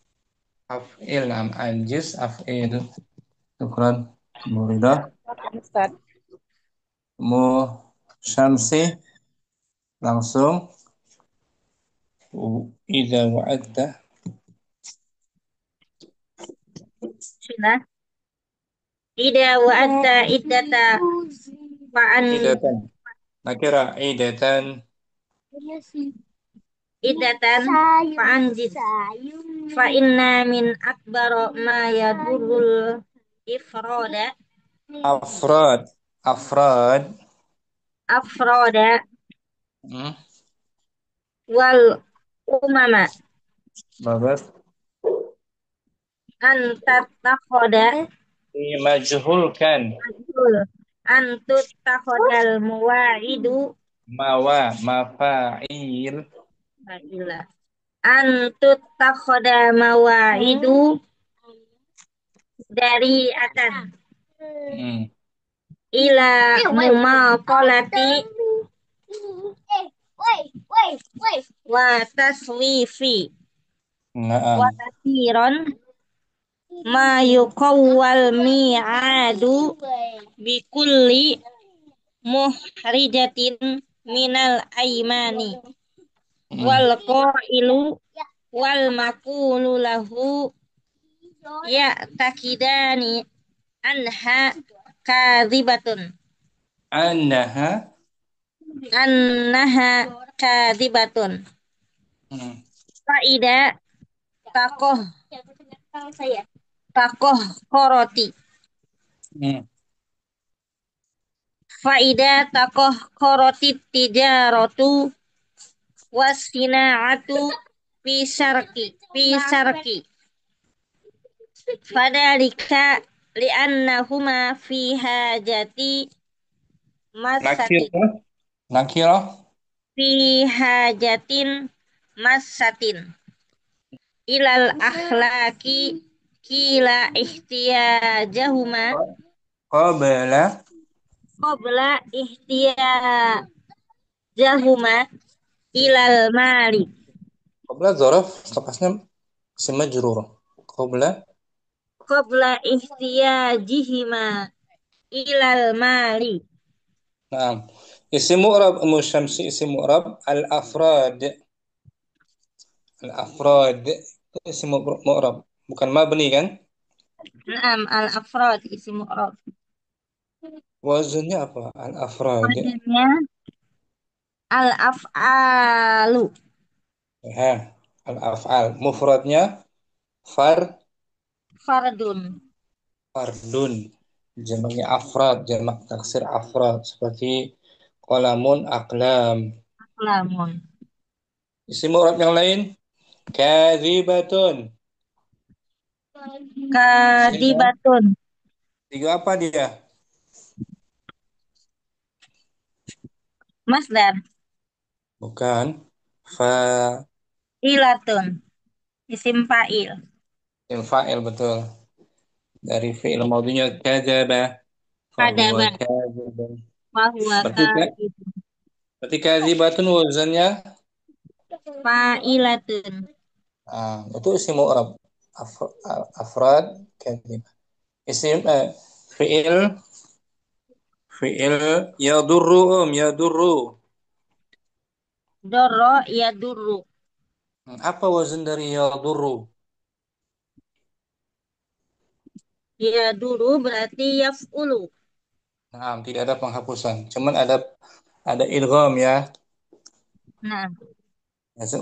af'il. Anjiz af'il. Syukran. Muridah. Ustaz. Mu Syamsi langsung idza wa'adta. Sudah. Ida wa'adta iddata fa'an Idatan. Nakira idatan. iddatan fa'anjid fa inna min akbar ma yadurrul ifroda Afrad. afroda Hmm. wal umama Bagus. antatakhoda Majhulkan. antutakhodal muwa'idu Mafa'il. antutakhoda mawa'idu dari atas ila mumakolati wa taswifi Naam. wa kasiron ma yuqawwal mi'adu bikulli muhrijatin minal aimani wal qailu wal maqulu lahu ya takidani anha kadhibatun Annaha. kadhibatun faida takoh koroti faida takoh koroti tijaratu wasina'atu fi syarqi fadalika li'annahuma fi hajati masati Nakira. fi hajatin masatin ilal akhlaki kila ihtiyajahuma qabla ihtiyajahuma ilal mali Qabla zaraf kapasnya semajrur. qabla ihtiyajihima ilal mali. Naam. Isim mu'rab Ummu Syamsi isim mu'rab al-afrad. Al-afrad Itu isim mu'rab. Bukan mabni kan? Naam, al-afrad isim mu'rab. Wazannya apa? Al-afrad. Wazannya al-af'alu. Ya, al-af'al. Mufradnya far, Fardun. fardun. Jamaknya afrad, jamak taksir afrad. Seperti qalamun, aqlam. Lamun. Isim mu'rab yang lain, kadzibatun. Isimnya, Kadibatun. tiga apa dia? Masdar. Bukan. Fa, Ilatun. Isim fa'il. fa'il betul. Dari fi'il maudinya kadzaba, fahuwa Kadaba. kadziban. Fahuwa Berarti kadibun. berarti kadzibatun wazannya Fa'ilatun. itu isim mu'rab. Afrad kadzib. Isim fi'il fi'il yadurru yadurru. Doro ya duru. Apa wazan dari yadurru? Ya duru berarti yaf'ulu. Tidak ada penghapusan. Cuman ada idgham ya. Nah,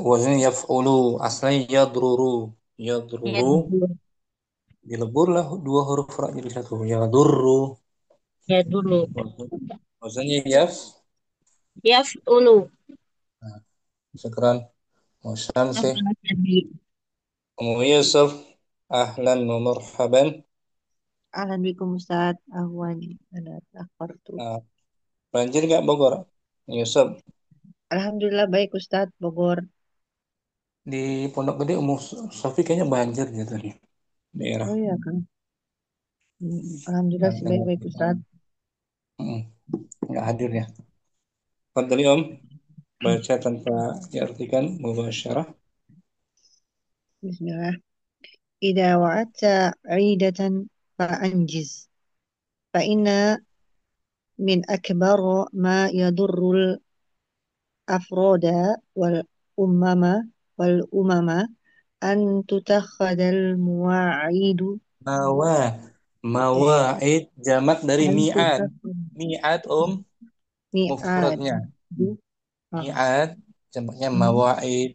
Wazannya yaf'ulu, asalnya yadruru. ya Yadruru duru. dileburlah dua huruf ra jadi satu. Yadurru. Ya dulu. Wazannya Yaf'ulu. Nah, sekarang Syamsi, Ahlan jadi. Yusuf, ahlan wa marhaban. Ahlan bikum Ustaz. Ahwan. Ana takhartu. Nah, banjir nggak Bogor? Yusuf, Alhamdulillah baik Ustaz Bogor. di Pondok Gede Sofi kayaknya banjir ya tadi daerah. Oh iya Kang. Alhamdulillah Dan sih baik-baik Ustaz. nggak hadir ya. Fadli Om, baca tanpa diartikan mubasyarah. Bismillah. Idza wa'adta 'idatan fa'anjiz. Fa inna min akbar ma yadurrul afroda ummama wal umama an tutakhadal muwa'idu Mawa, eh mawa'id jamak dari an mi'ad. tutakhadal Mi'ad mi'ad mufradnya. ah, Mi'ad jamaknya hmm, mawa'id.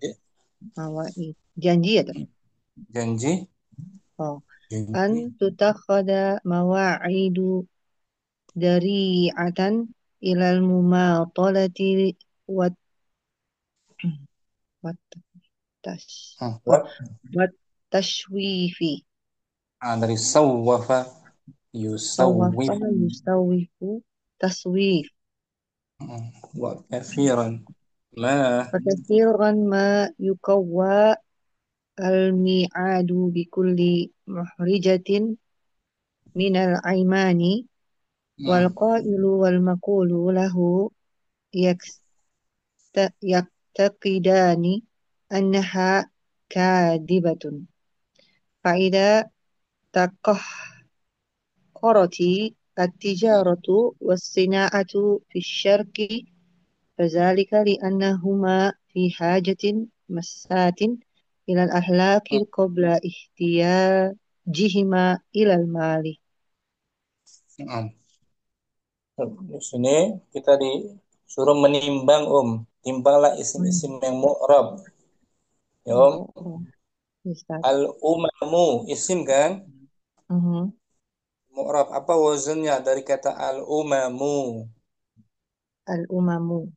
mawa'id janji ya tuh. Janji, Oh, an janji. tutakhada mawa'idu dari'atan ilal mumatalati wat wat tas oh What? wat tashwifi Dari sawwafa sawafa yusawwif. yustawifu taswif Wa kathiran ma fakathiran ma yukawwa al mi'adu bikulli muhrijatin minal aimani wal mm, qailu wal maqulu lahu يعتقدان أنها كاذبة فإذا تقهقرت التجارة والصناعة في الشرق فذلك لأنهما في حاجة مسات إلى الأخلاق قبل احتياجهما إلى المال. mm. Di sini kita disuruh menimbang timbanglah isim-isim yang mu'rab ya Oh, oh, Ustaz. al umamu isim kan Mhm. mu'rab apa wazannya dari kata al umamu Al-umamu.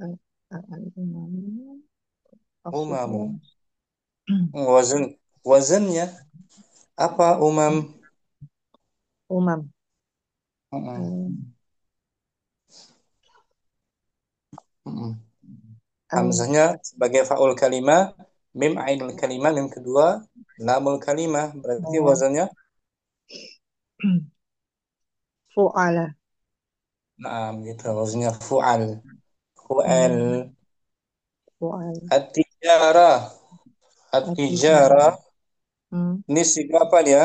Al-umamu. umamu Maksudnya wazannya apa umam. Mm-mm. Eh, Mm-mm. Am Hamzahnya sebagai faul kalimah, mim ainul kalimah, mim kedua, lamul kalimah. Berarti oh, wazannya, fu'ala. nah gitu, wazannya fu'al. Fu'al. Hmm, fu'al. At-tijarah. At-tijarah. At-tijarah. Hmm. Ini siga apa dia?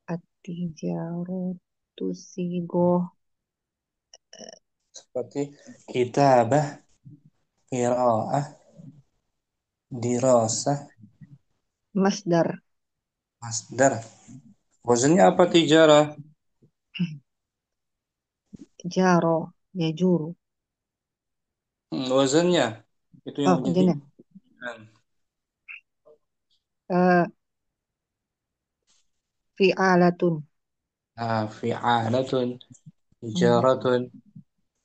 At-tijaratu sigoh Seperti kitabah, qiraah, Dirasah. Masdar. Masdar. Wazannya apa tijarah? Jaro. Yajuru. Wazannya. Itu yang Oh, jadi. jenis. Eh, Fi'alatun. Fi'alatun. Tijaratun.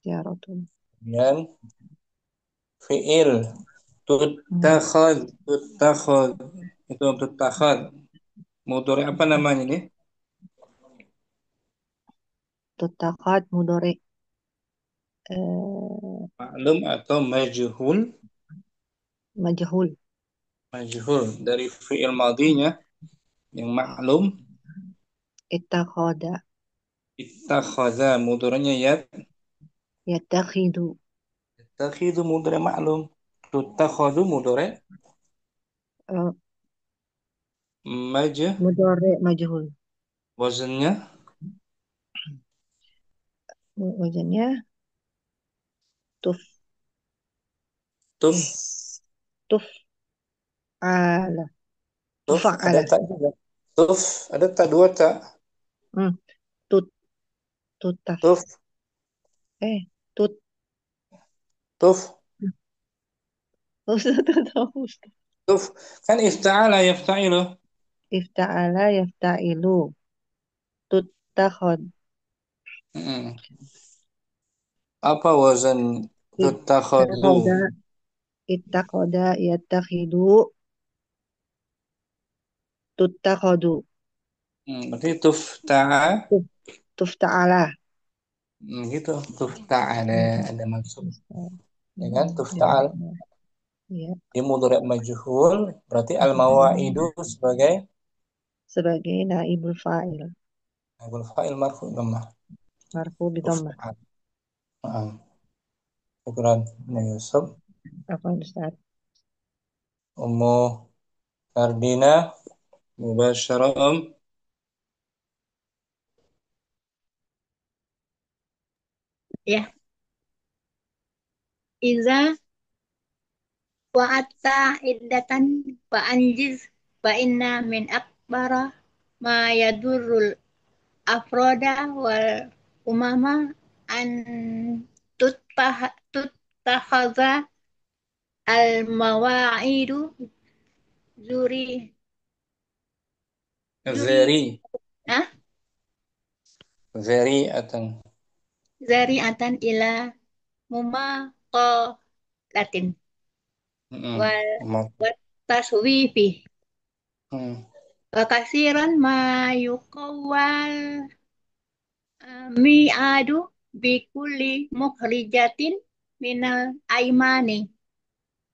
Jaratun. Kemudian fi'il. Tuttakhad. Tuttakhad. Itu tuttakhad. Mudhari apa namanya ini? Tutakat mudore. Eh, Maklum atau majhul? Majhul. Majhul. Dari fi'il madinya yang maklum. Ittakhada. Ittakhadha. Mudharinya yat. Yattakhidu. Takhidu mudhari maklum. Tuttakhadu mudhari Eh, majh. Mudore majhul. Wazannya Wajannya tuf. tuf. Tuf. Ala. Tuf. Ada Tufa'ala. tak juga? Tuf. Ada tak dua tak? Hmm. Tut. Tutaf. Tuf. Tut. Tuf. Ustaz, tahu Ustaz. Tuf. Kan ifta'ala yafta'ilu. Ifta'ala yafta'ilu. Tuttakhad. Mm. Apa wazan tuttakhadu? Ittakhada. Ittakhada yattakhidu. Tuttakhadu. Berarti tufta'a. Tuf. Tufta'ala. Gitu. Tufta'ala. Ada maksud. Ya kan? Ya. Tufta'al. Ya. Di mudhari majhul. Berarti al-mawa'idu sebagai Sebagai naibul fa'il. naibul fa'il marfu' dhammah. Marfu bi dhammah. Tufta'al. Syukran. Nah, Yusuf. Apa Ustaz? Ummu Fardina. Mubasyaram. Ya. Iza wa'atta iddatan fa'anjiz fa'inna min akbara ma yadurrul afroda wal umama an tuttahaza al mawa'idu zuri zuri Zari. ah Zari atau zari'atan ila mumaqalatin wal Mat. wat taswifi Hmm. wa kasiran ma yuqawwal mi'adu bi kulli mukhrijatin minal aimani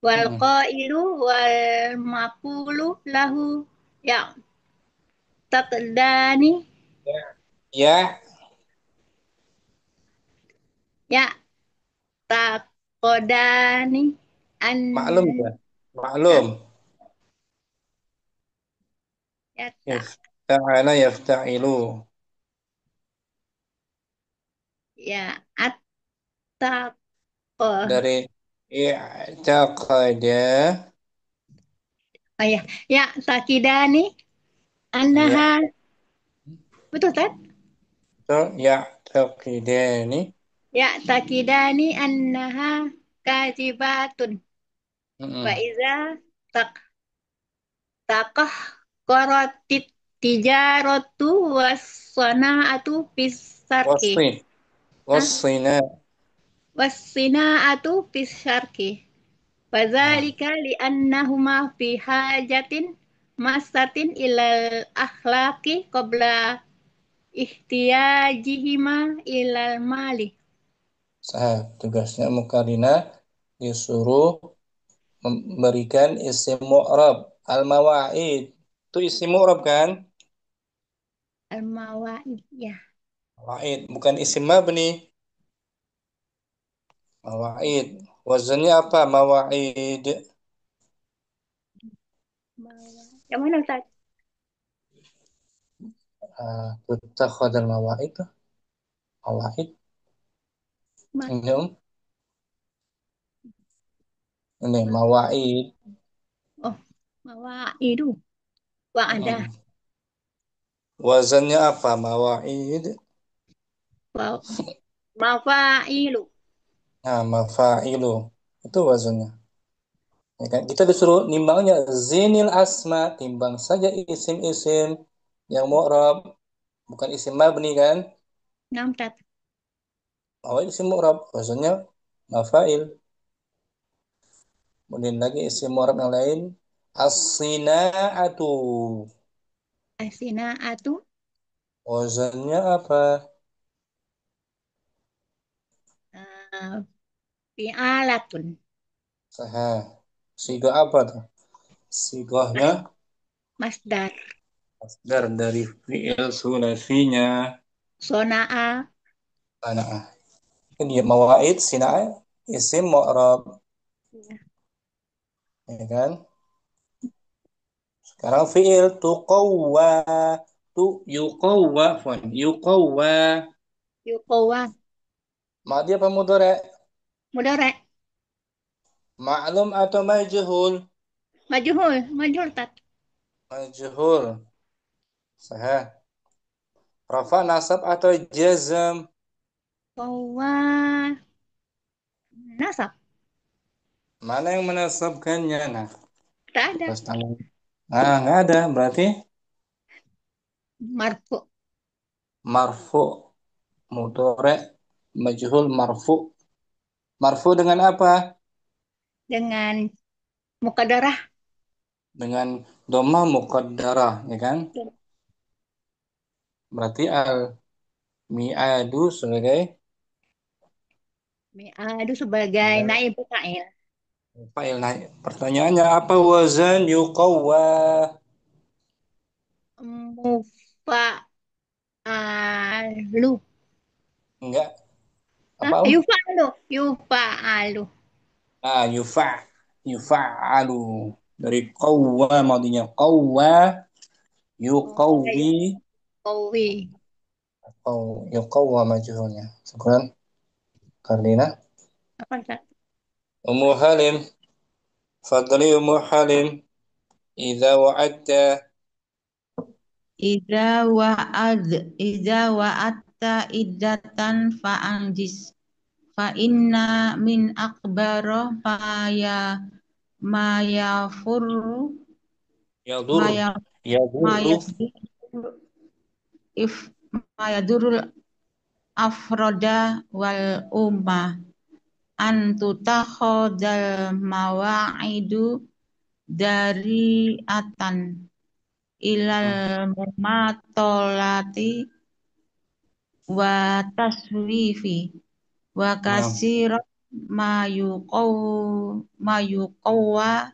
wal qailu wal maqulu lahu ya taqdani Ya, ya taqdani an maklum ya. Maklum. ya Ifta'ala yafta'ilu. ya attaqo Dari i'taqada. oh ya ya takidani Ya, annaha betul kan betul. Ya'taqidani. ya takidani annaha kazibatun wa Mm-mm. iza tak takah korotit tijaratu wassana'atu pisarki Wasfi. ah Wassina. wassina'atu pisarki Ah, wadzalika li'annahuma fi hajatin masatin ilal akhlaqi qabla ihtiyajihima ilal mali tugasnya Mukarina disuruh memberikan isim mu'rab. Al-mawa'id. Itu isim mu'rab kan? al mawaid ya Mawa'id. Bukan isim mabni. Mawa'id. Wazannya apa? Mawa'id. mawaid yang mana Ustaz? Tuttakhadal mawa'id. Mawa'id. Ma- Ini, Ini mawa'id. Mawaidu. Wa'ada. Wazannya apa? Mawa'id. Wa- Mafailu. Nah, mafa'ilu. Itu wazannya. Ya kan? Kita disuruh nimbangnya zinil asma, timbang saja isim-isim yang mu'rab, bukan isim mabni kan? Nam tat. Awal isim mu'rab, wazannya mafa'il. Kemudian lagi isim mu'rab yang lain, as-sina'atu. Asina atu. Wazannya apa? Uh, Fi'alatun. Sahah. Siga apa tuh? Sigahnya Masdar. masdar dari fi'il sulasinya. Sona'a. Sana'ah. Ini dia mawaid sina'ah isim mu'rab, ya kan? Sekarang fi'il tuqawwa, tu yuqawwa, fun yuqawwa. Yukowa. Madi apa mudhari'? Mudore. Ma'lum atau majhul? Majhul. Majhul tat. Majhul. Sahih. Rafa nasab atau jazm? Kowa. Nasab. Mana yang menasabkannya? Nah, Tak ada. atas tangan. Nah, nggak ada. Berarti Marfu. marfu, mudhari', majhul, marfu. Marfu dengan apa? Dengan mukadarah. Dengan dhamma muqaddarah, ya kan? Berarti al mi'adu sebagai Mi'adu sebagai naib fa'il. fa'il. Nah, pertanyaannya apa wazan yuqawwa? Mufa'alu. Enggak. Hah? Apa, Om? Yufa'alu. Yufa'alu. Ah, yufa'alu. Dari qawwa maudinya qawwa yuqawwi. Kowi. Yuqawwa majhulnya. Syukran. Karina. Apa tat? Ummu Halim. Fadli Ummu Halim. Idza wa'adta. Idza wa'atta iddatan fa'anjis fa inna min akbaro ma yafurru Yadur. ma ya ma Yadurru. yadur if ma yadurul afroda wal umma antutakhodal mawa'idu dari atan ilal mumatolati wa taswifi wa Nah, kasiro mayuqawwa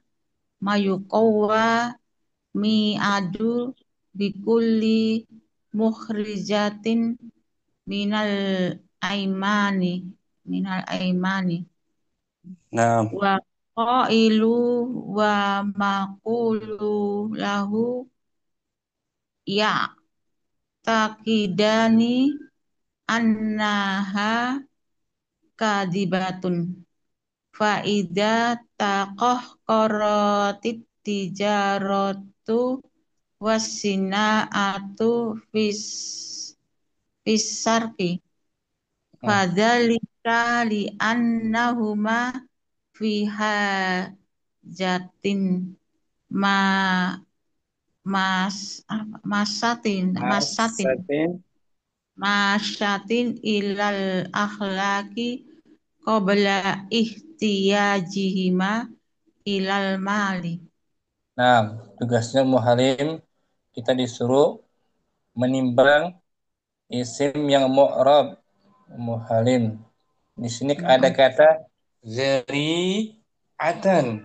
mayuqawwa mi'adu bikulli mukhrijatin minal aimani nah, wa qailu wa maqulu lahu ya takidani annaha kadibatun faida taqoh korotit tijaratu wasinaatu fisarki fadzalika li annahuma fiha jatin ma mas masatin. masyatin ilal akhlaki qabla ihtiyajihima ilal mali. Nah, tugasnya muhalim kita disuruh menimbang isim yang mu'rab. Muhalim. Di sini ada kata zari'atan.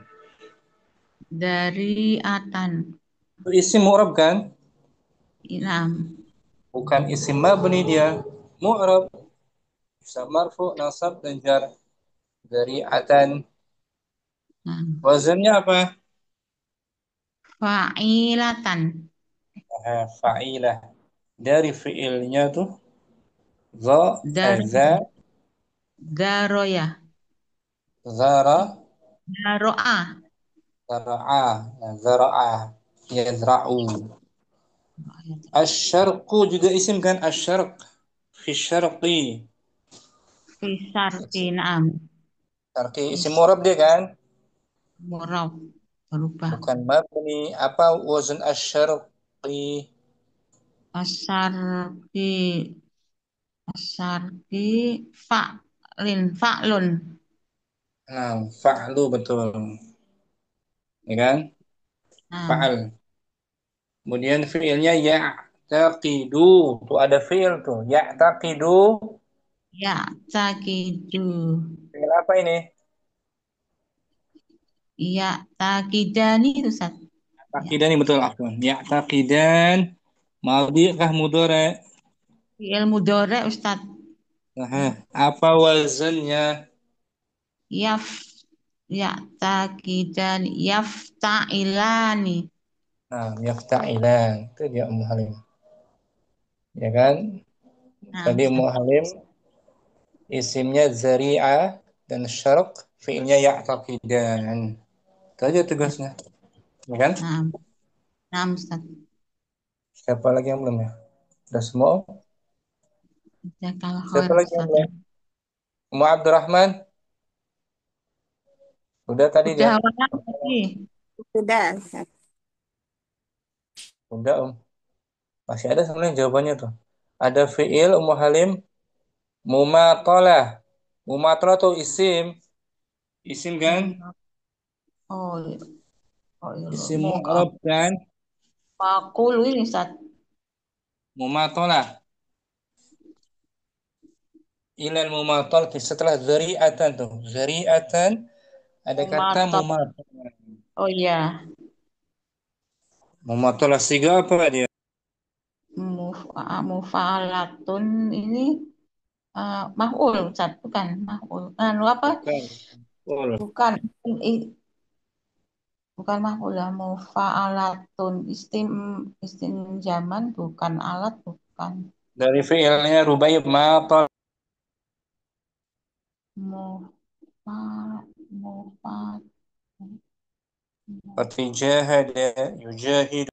Dari atan Itu isim mu'rab kan? ilam Bukan isim mabni dia. Mu'rab. Bisa marfu, nasab, dan jar. Zari'atan. Wazannya apa? fa'ilatan Fa'ilah. Dari fi'ilnya tuh za, dari za, daroya zara, daroa Zara'a, zara'a, yazra'u. Asyarqu juga isim kan? Asyarq, fi syarqi. Fisarki, naam. Syarqi isim Fis murab dia kan? murab berubah. Bukan mabni. Apa wazn asyarqi? Asarki, asarki, fa'lun. Nah, fa'lu betul. Ya kan? Naam. Fa'al. Kemudian fiilnya ya'taqidu. Tuh ada fiil tuh. Ya'taqidu. Ya, takidu. Fiil apa ini? Ya, takidani itu Ustaz. Ya. Taqidan ini betul afwan. Ya'taqidan. Madhi kah mudhari'? Fi'il mudhari Ustaz. Nah, apa wazannya? Yaf, ya, takidan, yafta'ilani. Nah, yafta'ilan. Itu dia Ummu Halim. Ya kan? Naam, Tadi Ummu Ustaz. Halim isimnya zari'ah dan syarq fiilnya ya'taqidan. Itu aja tugasnya. Ya kan? Naam, naam Ustaz. Siapa lagi yang belum ya? Udah semua? Jazakallah Siapa khair lagi yang Ustaz. belum? Ummu Abdurrahman? Udah tadi dia. Udah hafalan tadi. Sudah. Udah, Masih ada sebenarnya jawabannya tuh. Ada fiil Ummu Halim mumatalah. Mumatalah tuh isim. Isim kan? Oh, iya. Oh, iya. Isim Muka. mu'rab kan? Makul ini Ustaz. Mumatalah. Ilal mumatal setelah zari'atan tuh. Zari'atan ada kata Mumatot. mumatalah. Oh iya. Mumatalah siga apa dia? Mufa'alatun ini mahul Ustaz, bukan mahul. Anu apa? Bukan. Betul. Bukan. Bukan mahul ya. Mufa'alatun istim zaman bukan alat bukan. Dari fiilnya rubai matal. Mufa mufa Seperti jahada, yujahid.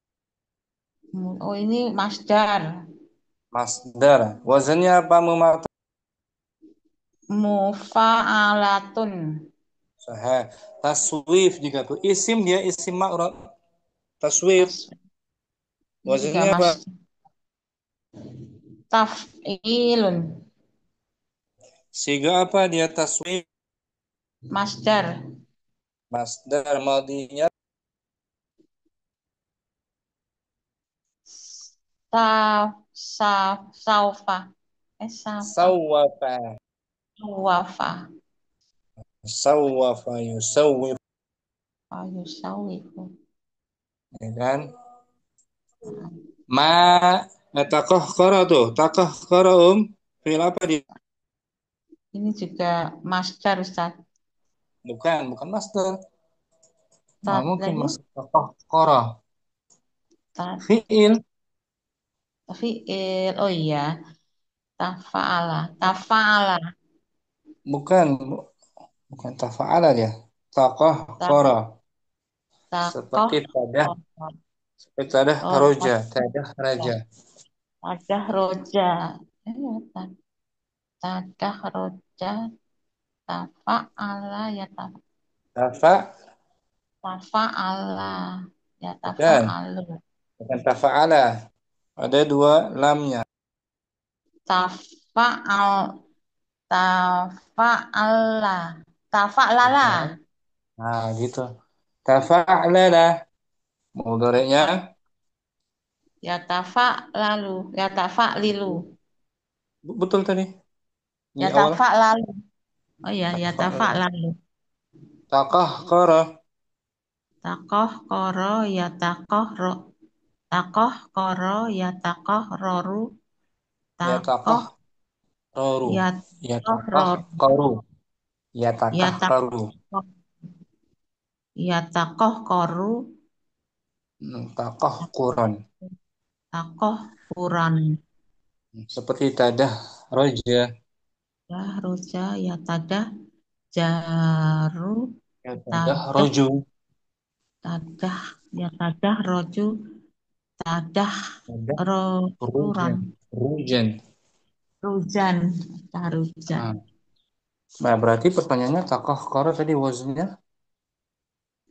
Oh ini masdar. Masdar. Wazannya apa mumatal? Mufa'alatun. Sahih. Taswif juga tuh. Isim dia isim ma'rab. Taswif. Ini juga Wazannya apa? taf'ilun. Siga apa dia taswif? Masdar. Masdar madinya Sa sa saufa. Saufa. sawwafa. Wafa. Sawwafa yusawwif. Ayu sawifu. Ya kan? Ma takahkara tuh. Takahkara fiil apa dia? Ini juga masdar Ustaz. Bukan masdar. Nah, Tat mungkin lagi. masdar takahkara. Tat Fiil. fi'il. Oh iya. Tafa'ala. Tafa'ala. Bukan. Bukan tafa'ala dia. Takahkara. Takoh. Seperti tadah. Seperti tadah Oh, roja. Tadah raja. tadah roja. Iya, tadah roja. Tafa'ala ya Tafa. tafa'ala. Ya Bukan. tafa'alu. Bukan tafa'ala. Ada dua lamnya. Tafa'al. Tafa'ala. Tafa'lala. Nah, gitu. Tafa'lala. Mudhari'nya Ya tafa'lalu. Ya tafa'lilu. betul tadi di Ya awal. tafa'lalu. Oh iya, ya Tafa'lala. tafa'lalu. Takahkara. Takoh koro ya takoh ro. Takoh koro ya takoh roru. Ya Takoh takahkaru. ya Ya takoh roru. takahkaru. Ya Ya takahkaru. takoh ya takoh koru. Takahkuran. Takoh kuran. Seperti tadah roja. Ya roja ya tadah jaru. Ya tadah Tadah roju. Tadah, ya tadah roju, tadah Ada rojuran, rujan. Rujan. rujan, tarujan. Nah, berarti pertanyaannya takoh koro tadi wazannya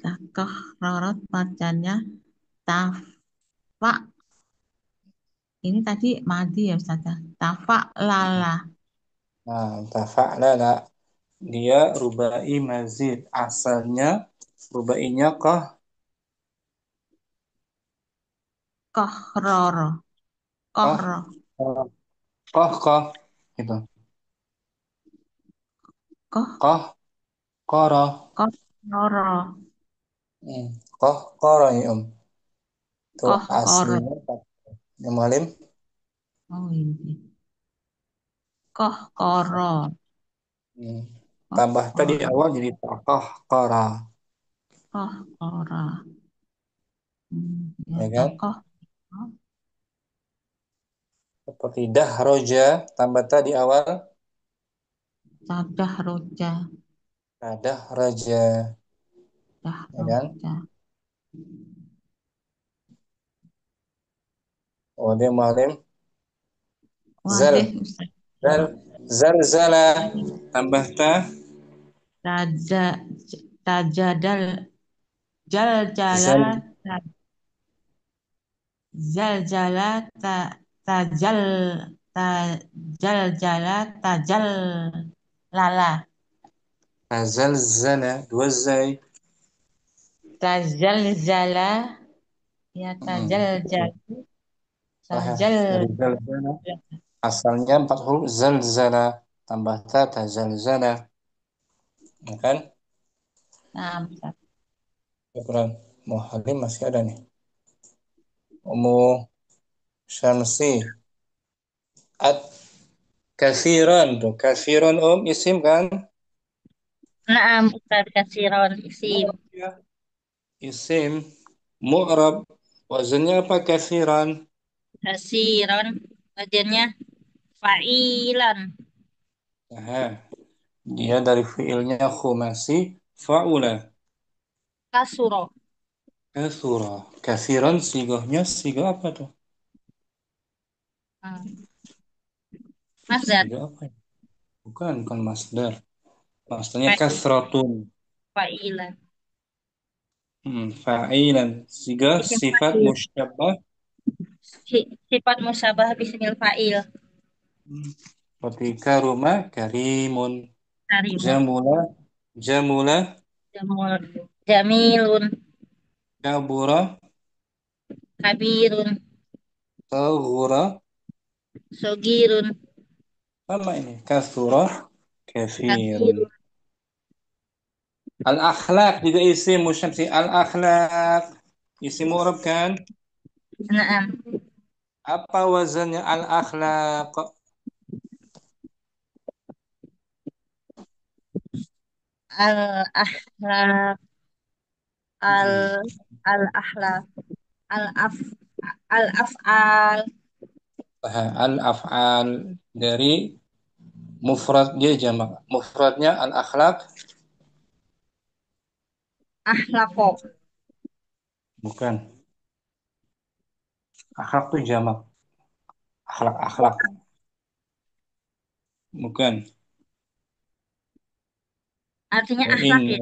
Takoh rorot bacanya tafa. Ini tadi madi ya Ustaz ya. Tafa lala. tafa'lala. Dia rubai mazid. Asalnya rubainya Koh roro. Koh koh ro. koh gitu. Koh Koh koro. koh roro. Hmm. Koh koro ya Itu Koh koro. aslinya yang malim. Oh ini. Koh koro. Hmm. Koh Tambah tadi koro. awal jadi takoh kora. Koh kora. Ya Ya kan? takoh. Seperti dahroja. Tambah tadi awal. Tadah roja. Dahraja. Dah Ya kan? roja. Oh dia malim. Zal. Wadih Ustaz. Zal. Zalzala. Tambah ta. Taja, tajadal, jal jala, Zal. zal jala, tajal, tajal jala, tajal lala, Zalzala. Dua zai. tajal jala, ya tajal jala, Sahih. tajal. Dari zalzala. Asalnya 4 huruf zalzala. Tambah ta tazalzala. Ya kan? Nah, Ustaz. Syukran. Muhalim masih ada nih. Umu Syamsi. At kasiran tuh. Kasiran isim kan? Naam Ustaz kasiron isim. Mu'rab ya. Isim. Mu'rab. Wazannya apa kasiran? Kasiron wajannya fa'ilan. Nah, dia dari fiilnya khumasi fa'ula. Kasuro. Kasura. Kasiran sigohnya sigo apa tuh? Hmm. Masdar. Sigo apa ya? Bukan masdar. Masdarnya Fa'il- kasratun. Fa'ilan. Fa'ilan. Sigo Isim sifat fa'il. musyabbah. Sifat musyabah bismil fa'il. Seperti karuma karimun. Karimun. Jamula. Jamula. Jamul. Jamilun. Kabura. Kabirun. Saghura. Sogirun. Sama ini. Kasura. Kafirun. Kasirun. Al-akhlaq juga isim musyabsi. Al-akhlaq. Isim mu'rab kan? Naam. Apa wazannya al-akhlaq? Al-akhlaq. Al Hmm. al-akhlaq. Al-af. Al-af'al. Al-af'al dari mufrad dia jamak. Mufradnya al-akhlaq Akhlaqo. bukan. Akhlak itu jamak. Akhlak bukan. Artinya Wa akhlak ya.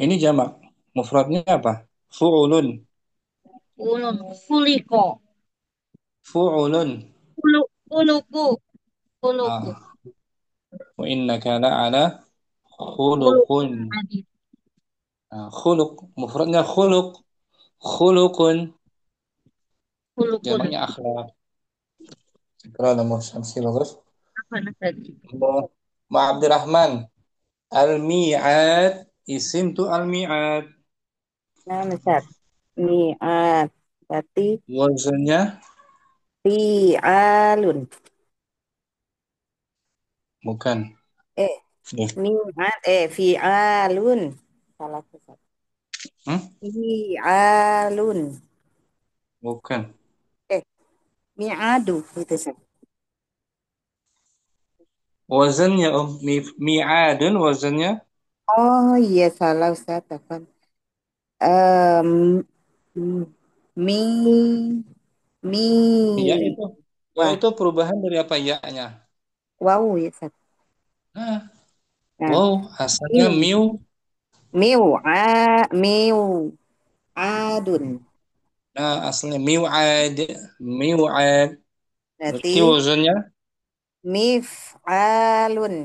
ini jamak. Mufradnya apa? Fu'ulun. Ulun. Fuliko. Fu'ulun. Uluku. Uluku. Ah. Wa innaka la'ala Uluku. khuluqun. Adil. Khuluq. Mufradnya khuluq. Khuluqun. Ulukun. Jamaknya akhlak. Kalau mau syamsi bagus. Apa tadi? Ma Abdurrahman. Al-mi'ad. Isim tu al-mi'ad. Nah, Ustaz. Mi'at. Berarti Wazannya fi'alun. bukan. Eh, Eh, mi'at. Fi'alun. Salah Ustaz. hmm? Fi'alun. Bukan. Eh, mi'adu. Itu Ustaz. Wazannya mi'adun wazannya Oh iya, salah Ustaz. Apa? Em, mi, Ya mi. itu. Ya Wah, itu perubahan dari apa ya-nya? wow ya, Sat. Nah, Nah, wow, asalnya mi, miu. miu, miu, adun. Nah, asalnya miu'ad. Miu'ad. Berarti Berarti wazannya mif'alun.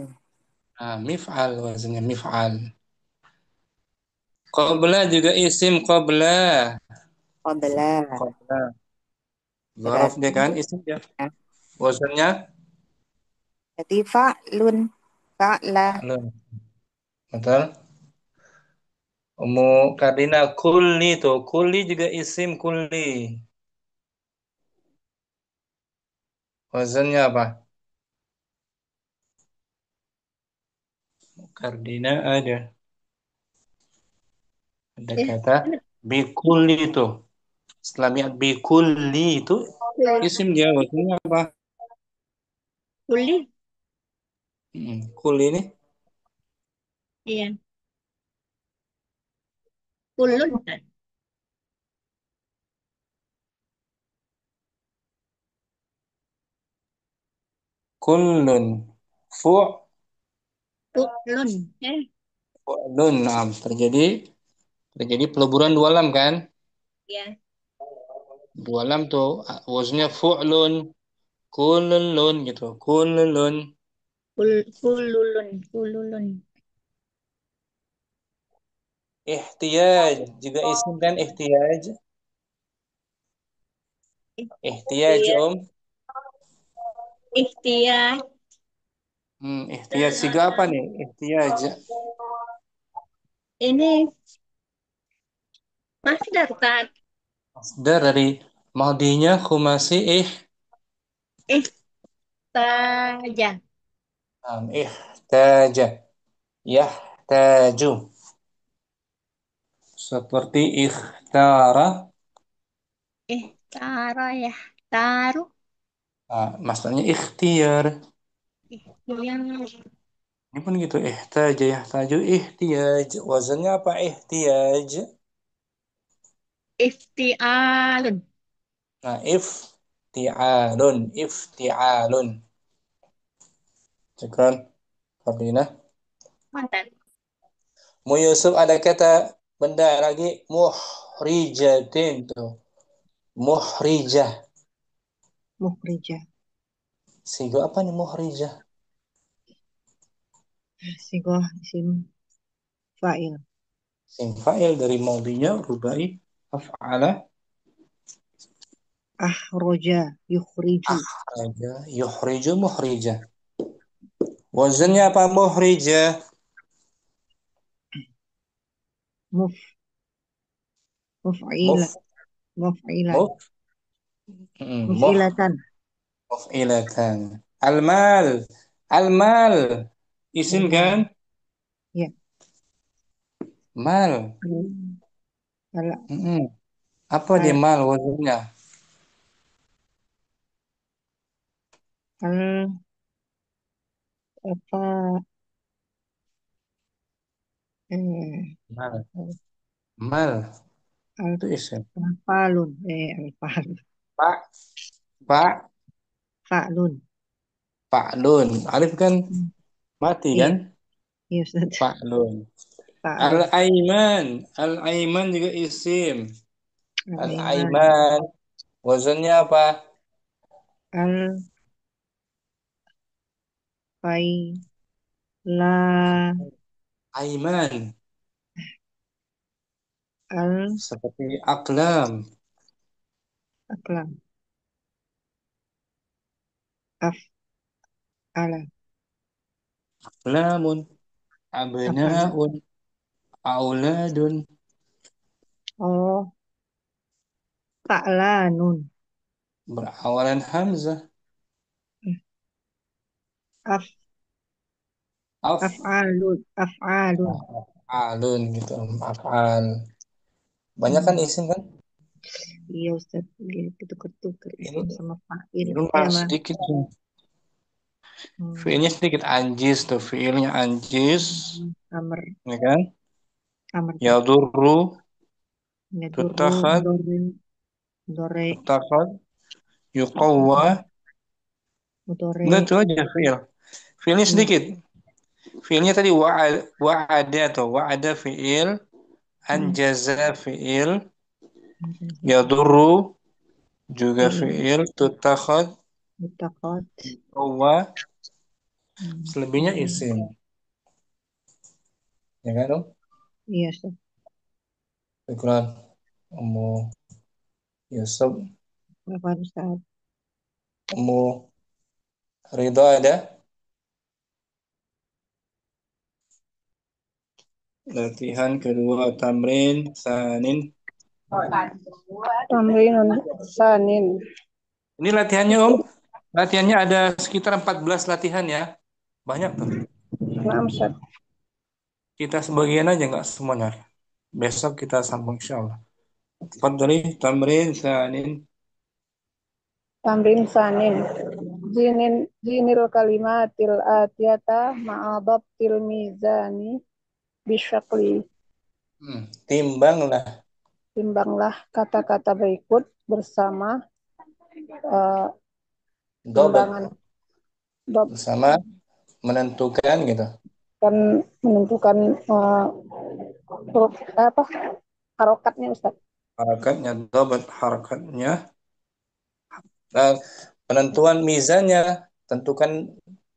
mif'al, wazannya mif'al. Qabla juga isim qabla. Qabla. Qabla. Zorof dia Berarti, kan isim dia. nah, Wazannya berarti fa'lun. Fa'la. fa'lun. Betul? Umu Kardina kulli tuh. Kulli juga isim kulli. Wazannya apa? Kardina ada. Ada Eh, kata bikulli itu. Setelah mi'at bikulli itu isim dia. Wazannya apa? kuli. Kulli ini. Iya. Kulun kan. Kullun. Fu' Kulun. fu'lun. Nah, terjadi peleburan dua lam kan? Iya. Dua lam tuh wazannya fu'lun. Kulun gitu. Kulun. Kululun. Kululun. Ihtiyaj juga isim kan ihtiyaj. Ihtiyaj Iya. om. Ikhtiar. Ihtiyaj siga apa nih? Ihtiyaj. Ini masdar kan. Masdar dari madinya khumasi Ihtaja. ihtaja. Yahtaju. Seperti ikhtara. Ihtara ya. Taru. Nah, maksudnya ikhtiar. Ikhtiar. Ini pun gitu. Ihtaja, yahtaju, ihtiyaj. Wazannya apa ihtiyaj? Iftialun. Nah, ifti'alun. Ifti'alun. Syukran, Fardina. Mantan. Mu Yusuf ada kata benda lagi muhrijatin tuh. Muhrijah. Mukhrijah. Sigo apa nih muhrijah? Sigoh isim fa'il. Sim fa'il dari maudinya rubai af'ala Ahroja. Yukhriju. akhraja yuhriju muhrijah. Wazannya apa muhrijah? Muf. Muf Muf'ila. Muf'ilan. muf muh Muf'ilatan. muf'ilatan. Al-mal. Al-mal. Isim kan? Al-mal. Ya. Mal. Al, Mm-mm. Apa dia al, mal wazannya? al, apa, eh, Mal. Mal. al, Itu isim. alfalun. Alfalun. Pak. Pak. Fa'lun. Fa'lun. Alif kan Hmm. mati Iya. kan? Iya, Ustaz. Fa'lun. Fa'lun. Al-Aiman. Al-Aiman juga isim. Al-Iman. Al-Aiman. Wazannya apa? Al, fai, la, Aiman. al, Seperti aklam. aklam. Af, ala. Aklamun. Afala. Abnaun. Auladun. Oh, fa'lanun. Berawalan Hamzah. Af, Af. af'alun. Af'alun. Alun gitu. Af'al. Banyak kan Hmm. isim kan? Iya, Ustaz. Dia ketukar-tukar Ini, isim sama fa'il. ini mah Sama. sedikit. Hmm. Fiilnya sedikit anjis tuh. Fiilnya anjis. Amr. Ya kan? Amr tadi. Yadurru. Yadurru, tutakhad, mudore, mudore, tutakhad, yuqawwa. mudore, Udah itu aja fi'il. Fi'ilnya hmm, sedikit. Fi'ilnya tadi wa'ada atau wa'ada fi'il, hmm, anjaza fi'il, menjaza, yadurru juga fi'il, fi'il, tutakhad, mutakot, yuqawwa. Selebihnya fi'il. isim. Ya kan, Om? Iya, Ustaz. Syukran. Ummu Yusuf, Apa Ustaz? Ummu Ridha ada? Latihan kedua tamrin sanin. Tamrinun sanin. Ini latihannya Om. Latihannya ada sekitar 14 latihan ya. Banyak tuh. Naam, Ustaz. Kita sebagian aja nggak semuanya. Besok kita sambung insyaallah. Fadli tamrin sanin. Tamrin sanin. Jinil kalimatil atiyata ma'adabtil mizani bisyakli. Timbanglah Timbanglah kata-kata berikut bersama eh, dobat timbangan dob bersama menentukan gitu. dan menentukan huruf apa harokatnya Ustaz. Harakatnya dobat harakatnya. Dan penentuan mizannya, tentukan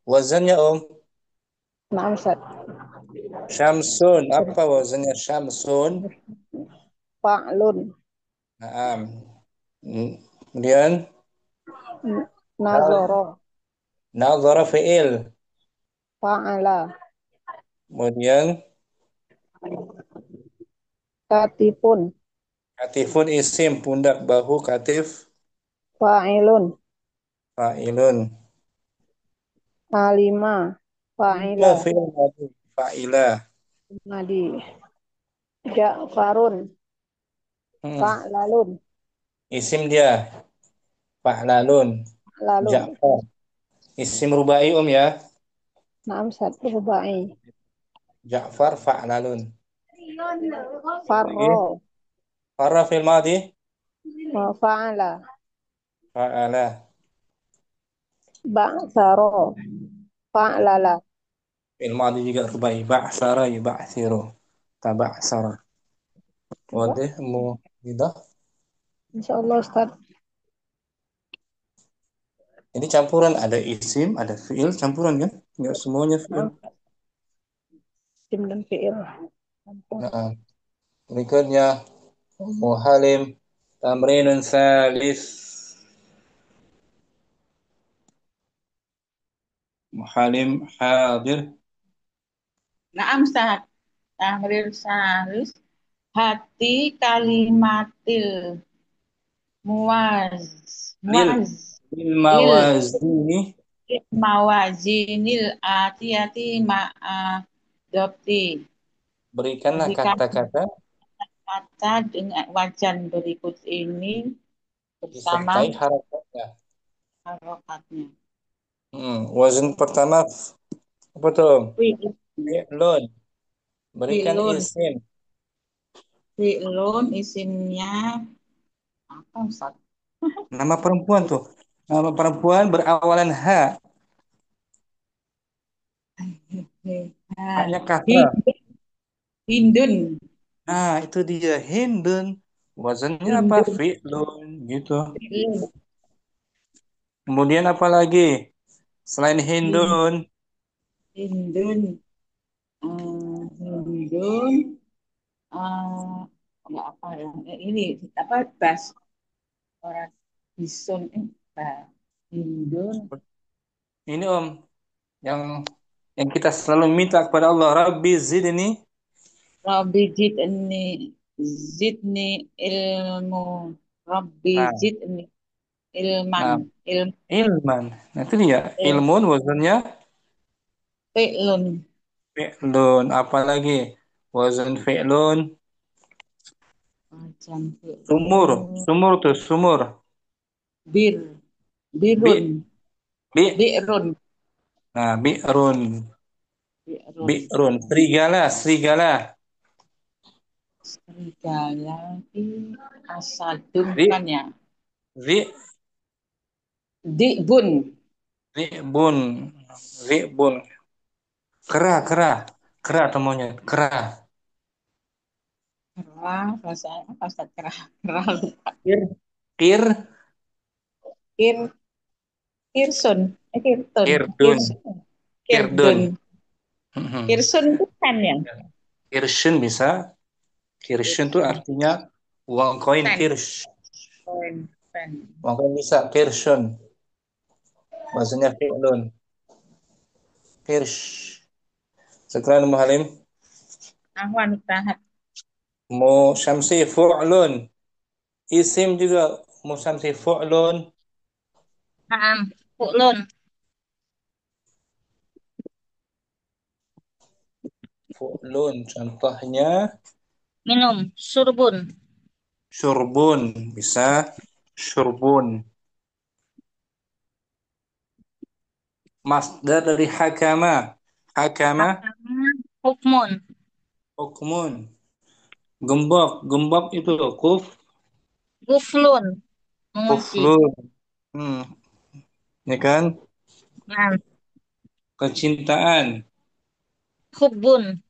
wazannya Om. Nah, Ustaz. Syamsun, apa wazannya Syamsun? Fa'lun. Naam. Kemudian Nazoro. nazara fi'il. Fa'ala. Kemudian Katifun. katifun isim pundak bahu katif Fa'ilun. fa'ilun. Alima. Tiga Fa'ila. fi'il madi fa'ila. Nadi. Ja'farun. Hmm. Fa'lalun. Isim dia fa'lalun. Lalun. Ja'far. Isim rubai ya. Naam, Ustaz. Rubai. Ja'far fa'lalun. Lagi. Farro. Farra fil madi Fa'ala. fa'ala. Ba'saro. Fa'lala. Fil madi juga rubai. Ba'sara yuba'siru. Taba'sara. Wadih mu gitu. InsyaAllah Ustaz. Ini campuran ada isim, ada fi'il, campuran kan? Enggak semuanya fi'il. Naam. Sim dan fi'il. Nah, berikutnya Muhalim tamrinun salis. Muhalim hadir. Naam Ustaz. Tamrin salus hati kalimatil muaz Lil muaz lil il mawazini mawazinil atiyati ma'a dopti. berikanlah Berikan kata-kata kata dengan wajan berikut ini bersama disertai harakatnya. harokatnya. Wazan pertama apa tuh? Fi'il- Fi'lun. Berikan Fi'lun, isim. fi'lun isimnya apa Ustaz? Nama perempuan tuh. Nama perempuan berawalan H. Haknya kasrah. Hindun, Nah, itu dia Hindun. Wazannya apa? Hindun, Fi'lun gitu. Fi'lun, Kemudian apa lagi? Selain Hin- Hindun, Hindun, Hindun, nggak apa ya? Ini apa bas orang bison Hindun, ini Om, yang kita selalu minta kepada Allah, Rabbi zidni. Rabbi zidni ilmu, Rabbi Nah, zidni ilman, nah, ilmu, ilman. Nah, itu dia. ilmu, Ilmun wazannya fi'lun, fi'lun. Apa lagi? Wazan fi'lun. macam Sumur. fi'lun, Sumur tuh, sumur. bir, birun, Bi, bi. birun, Nah, bi'run. birun, Bi'run. Serigala, serigala. Serigala di asadun Zi, kan ya. zi, Dibun. bun, bun. Kera, kera, kera atau monyet, kera. Kerah, bahasa apa Ustaz? Kerah, kerah lupa. Kir, kir, Kir, kirsun, kirtun, kirdun, kirsun, kirdun. kirdun. Kirsun itu kan ya? Kirschen bisa. Kirschen itu Kirsun, artinya uang koin pen, kirsch. pen, pen. Uang koin bisa kirschen. Bahasanya fi'lun. Kirsch. Sekarang Halim. Ahwan tahat. Mu syamsi fu'lun. Isim juga mu syamsi fu'lun. Naam. Pu'lun. Fu'lun. Contohnya Minum. Surbun. syurbun. Bisa syurbun. Masdar dari hakama. Hakama Hakama. Hukmun. hukmun. Gembok. Gembok itu kuf. Guflun. Mengunci. Kuflun. Hmm. Ya kan? Naam. Kecintaan. Hubbun.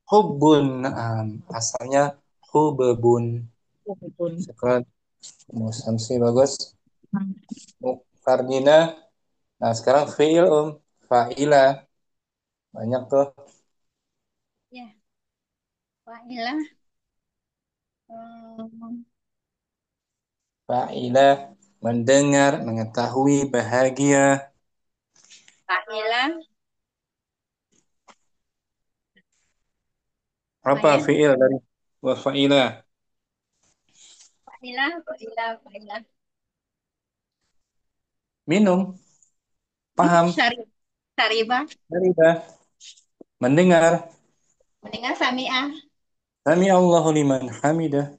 Hubbun. Asalnya hubebun. Hubbun. Sekarang mau samsi bagus. Fardina. Nah sekarang fi'il fa'ila. Banyak tuh. Ya. Fa'ilah. Hmm. Fa'ila. Mendengar, mengetahui, bahagia. Fa'ilah. Apa Lumayan. fi'il dari wa fa'ila? Fa'ilah. Fa'ilah. Fa'ilah. Minum. Paham. Syaribah. Dariba. Mendengar. Mendengar sami'ah. Sami Allahu liman hamidah.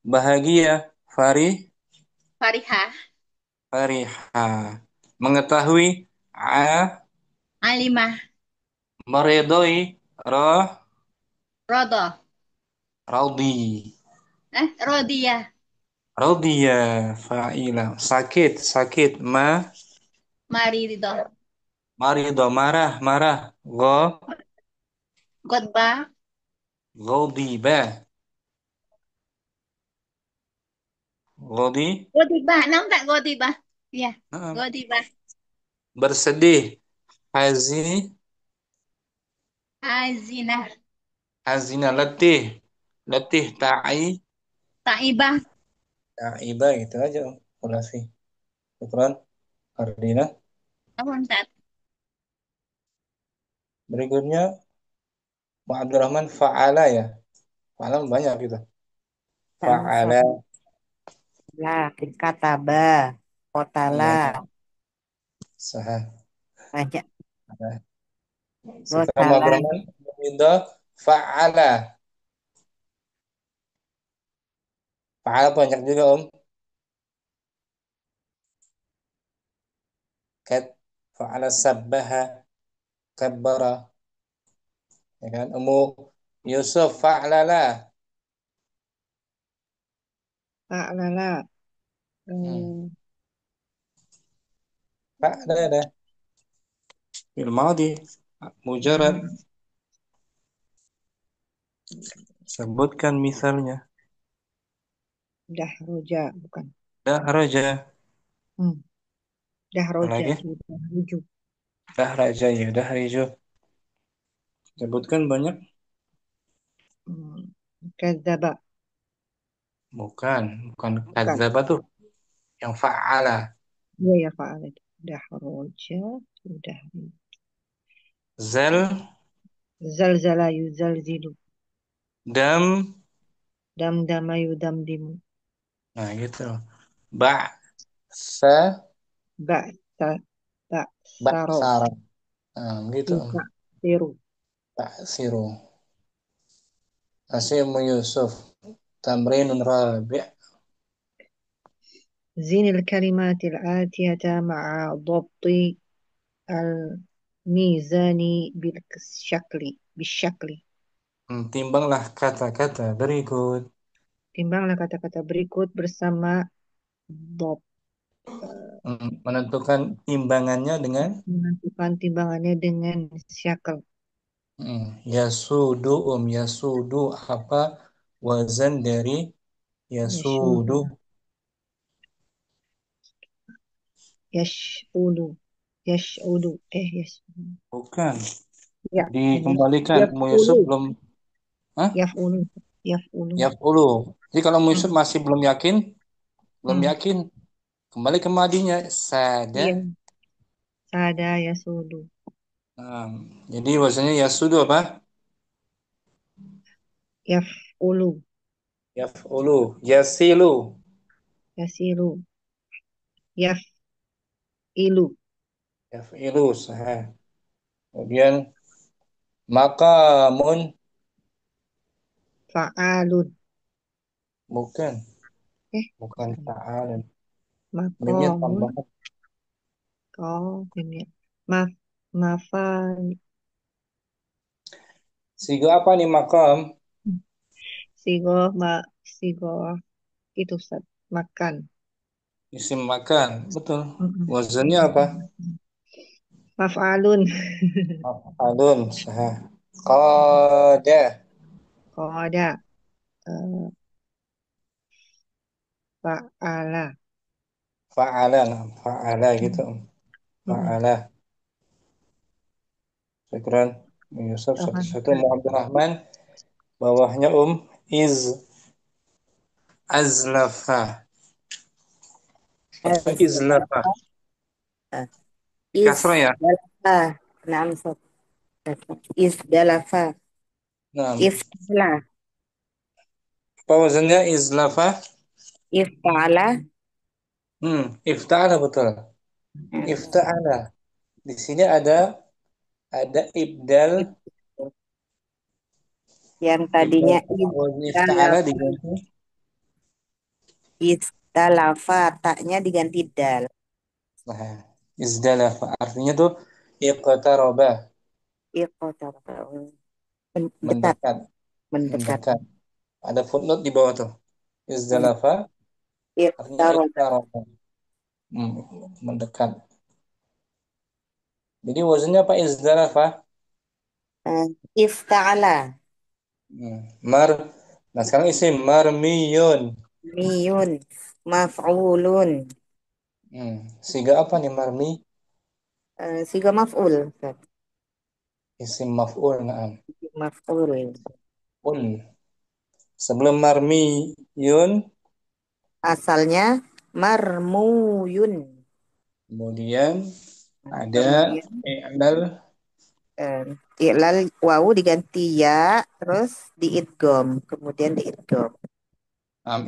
Bahagia. Farihah. Fariha. Mengetahui. Alimah. Meridhoi. Rodo. Radhi. Rodiyah. Radhiya. Fa'ila. Sakit. Sakit. Marido. Marido. Marah. Marah. Godbah. Ghadiba. Ghadi. Godibah. Nam tak godibah? Iya. Nah, Godibah. bersedih. Azinah. Hazina. Letih. Letih. Taibah. Ta'iba gitu aja. Khulasi. Syukran. Ardina. Namun tak. Berikutnya. Pak Abdurrahman fa'ala ya. Fa'ala banyak gitu. Fa'ala. Lah, kataba, kotala, Iya. Sah. banyak. Sekarang Pak Gotala, Abdurrahman. Ridha. Fa'ala. Fa'ala banyak juga Fa'ala sabbaha. Kabbara. Ya kan? Yusuf fa'lala. Fa'lala. Hmm. Fa'lala. Fil madhi. Mujarad. Sebutkan misalnya. Dahroja, bukan. Dahraja. Hmm. Dahroja Lagi. itu dahruju. Dahraja ya. Dahriju. Sebutkan banyak. Hmm. Kadzaba, Bukan. Bukan bukan. kadzaba tuh. Yang fa'ala. Iya ya fa'ala itu. Dahroja, sudah. Zal. Zalzala yuzalzilu. Dam. Damdama yudamdimu. Nah gitu. Ba'sa. Ba'sa, ba'saro. Ba'sara. Nah gitu. Yusa'siru. Ba'siru. Asimu Yusuf. Tamrinun rabi'. زين الكلمات الآتية مع ضبط الميزان بالشكل Timbanglah kata-kata berikut. Timbanglah kata-kata berikut bersama Bob. Menentukan timbangannya dengan Menentukan timbangannya dengan syakel. yasudu. Yasudu apa wazan dari yasudu? Yashulu. Yashulu. Yashulu. Bukan. Ya, Dikembalikan. Mu Yusuf yafulu. belum. Hah? Yafulu. Yafulu. Yaf'ulu. Jadi kalau Mu Yusuf masih belum yakin, Hmm. kembali ke madinya sada. Iya. Sada yasudu. Jadi wazannya yasudu apa? Yafulu. Yaf'ulu. Yasilu. Yasilu. Yafilu. Yaf'ilu. Sah. Kemudian makamun. Fa'alun. Bukan. Eh, Bukan ta'alun. Mimnya Makomun. tambahan. Ini. Maf. Mafan. Siga apa nih makam? Sigoh. Sigoh. Itu Ustaz. Makan. Isim makan. Betul. Mm-mm. Wazannya apa? Maf'alun. Maf'alun. Sah. Qada. Qada. Fa'ala. Fa'ala. Fa'ala gitu. Mm-mm. Fa'ala. Syukran. Yusuf satu-satu. Muhammad Rahman. Bawahnya Iz. Azlafa. Apa izlafa? Kasrah ya? Izdalafa. Naam, Sob. Izdalafa. Nah, Iftala. apa wazannya izlafa? Iftala. Ifta'ala betul. Ifta'ala. Di sini ada ibdal. Yang tadinya Ifta'ala izdalafa. diganti Izdalafa. Taknya diganti dal. nah, izdalafa. Artinya tuh iqtaraba. Iqtaraba. Mendekat. Mendekat. Mendekat. Mendekat. Ada footnote di bawah tuh. Izdalafa artinya Iqtaraba. iqtaraba. Mendekat. Jadi wazannya apa izdalafa? Ifta'ala. Mar. Nah sekarang isim marmiyun. Miyun. Maf'ulun. Siga apa nih marmi? Siga maf'ul. Isim maf'ul. Na'am. Maf'ul. Sebelum marmiyun Asalnya marmuyun. kemudian ada Kemudian i'lal i'lal wawu diganti ya, terus diidgom, kemudian diidgom,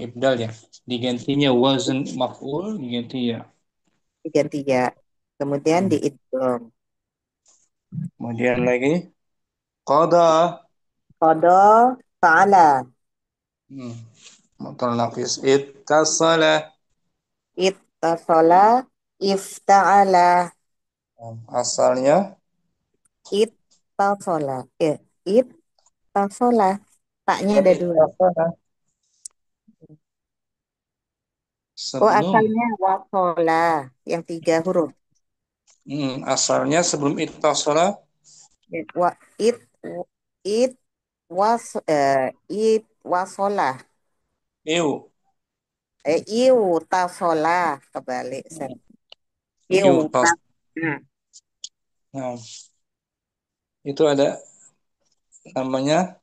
ibdal ya. Digantinya wazn maf'ul diganti ya. diganti ya, kemudian diidgom. Kemudian lagi qada. Qada fa'ala. Mutal nafis ittasala. Ittasala ifta'ala. Asalnya Ittasala. Ittasala. Taknya ada dua. ittasala. Oh, Sebelum asalnya wasola. Yang tiga huruf. asalnya sebelum ittasala Wa, it, it, it wasola. iu. Iu tasola. Kebalik. Iu Iu tas. tasola. Nah, itu ada namanya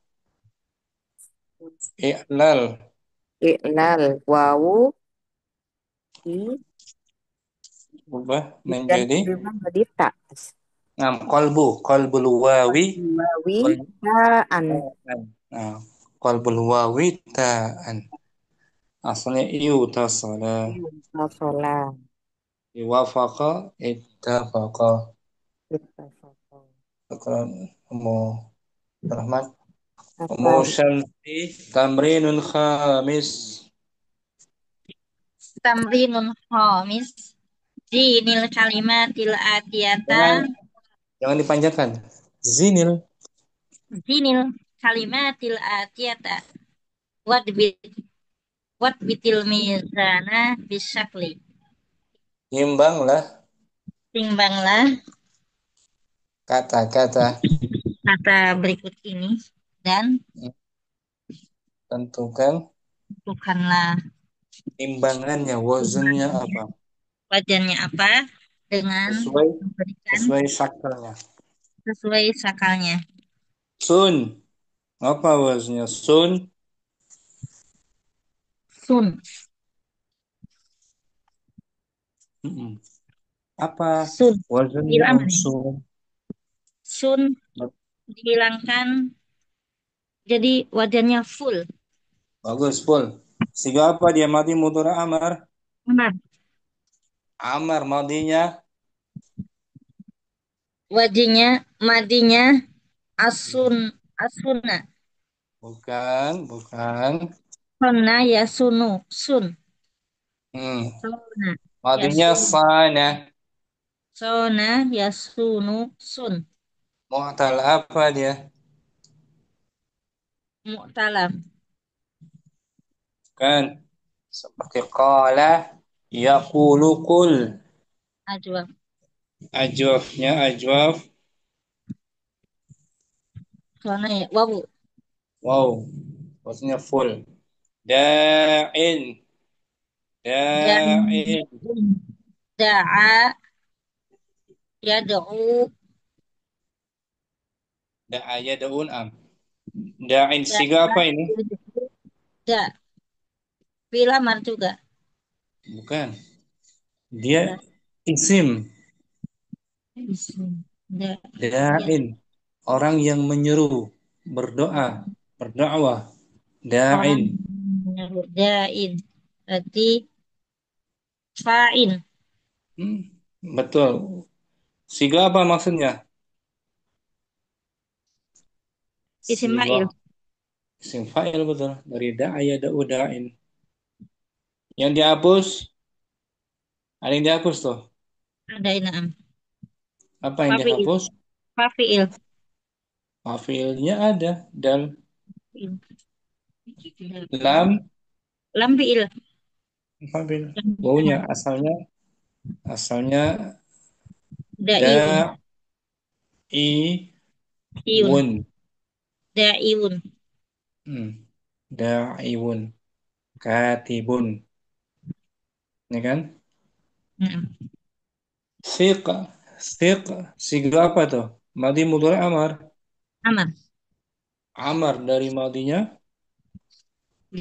i'lal. I'lal wawu i Berubah dan menjadi berubah menjadi tak. qalbul wawi. Wawi ta'an. Nah, qalbul wawi ta'an. Asalnya iu tasala. Iu tasola. Iwafaqa ittafaqa. Ittafaqa. Syukran Ummu Rahman. Ummu Apa? Syamsi tamrinun khamis. Tamrinun khamis. Jinil kalimatil atiyata. Jangan dipanjangkan. Zinil. Jinil kalimatil atiyata wadbit wadbitil mizana bisakli. Timbanglah Timbanglah kata-kata. kata berikut ini dan Tentukan tentukanlah timbangannya, wazannya apa? wajannya apa dengan Sesuai memberikan sesuai sakalnya. sesuai sakalnya. Sun. Apa wazannya? Sun. Sun. Mm-mm. Apa Sun. wazannya Hilang nih. sun? Sun dihilangkan jadi wajannya full. Bagus, full. Sehingga apa dia mati mudhari amar? Benar. Amar madinya Wajinya madinya asun asuna. bukan. Sona ya sunu sun. Hmm. Sona ya Madinya sunu. sana. Sona ya sunu sun. Mu'tal apa dia? Mu'talam. Kan seperti qala yaqulu qul. Ajwa. Ajwafnya ajwaf. Sona ya wawu. Wow. Maksudnya full. Da'in. Dan Da'in. da'a yad'u Da'aya daun am. Da'in siga da'a apa ini? yad'u da. Filamar juga. Bukan. Dia Da. isim. Da. Ya. Da'in. Orang yang menyeru. Berdoa. Berdakwah. Orang Da'in. menyebut da'in. Berarti fa'in. Hmm, betul. Siga apa maksudnya? Isim Siga. fa'il. Isim fa'il betul. Dari da'aya da'u da'in. Yang dihapus. Ada yang dihapus tuh. Ada inam. Apa yang Fa'il. dihapus? Fa'il. Fa'ilnya ada. Dan Lam. lam. Lam fi'il. Fa'il. Wawunya Lam. asalnya Da'iun. Iun. da'iwun. Da'iun. Hmm. Da'iwun. Katibun. Ini kan? Nah, Siq. Siq. Siga apa tuh? Madi mudhari amar. amar. Amar dari madinya.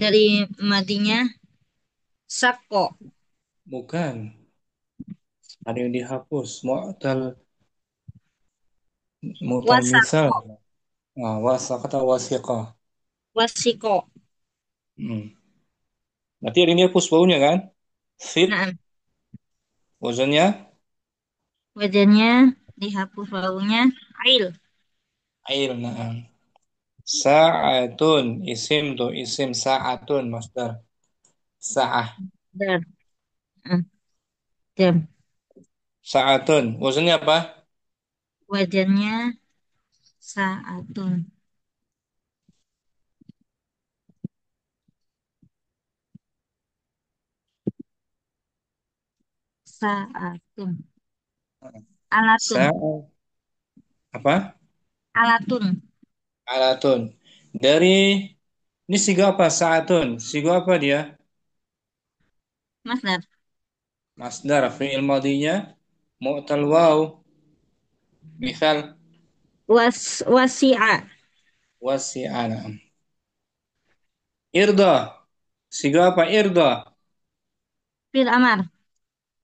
Dari madinya sako. Bukan. Ada yang dihapus. Mu'tal misal. Wasako. Nah, wasaqata wasiqah. Wasiko. Hmm. Berarti ada yang dihapus baunya kan? Fit. Nah, Wazannya. wajannya dihapus baunya ail. Ail. Nah. Sa'atun. Isim tuh. Isim sa'atun. Masdar. Sa'ah. Dan jam. Sa'atun. Wazannya apa? Wajannya saatun. Saatun. Alatun. Sa'ah. Apa? Alatun. Alatun. Dari ini siga apa? Sa'atun. Siga apa dia? Masdar. Masdar. Fi'il madinya. Mu'tal waw. Misal. Wasi'a. Wasi'ana. Irda. Siga apa? Irda. Fil amar.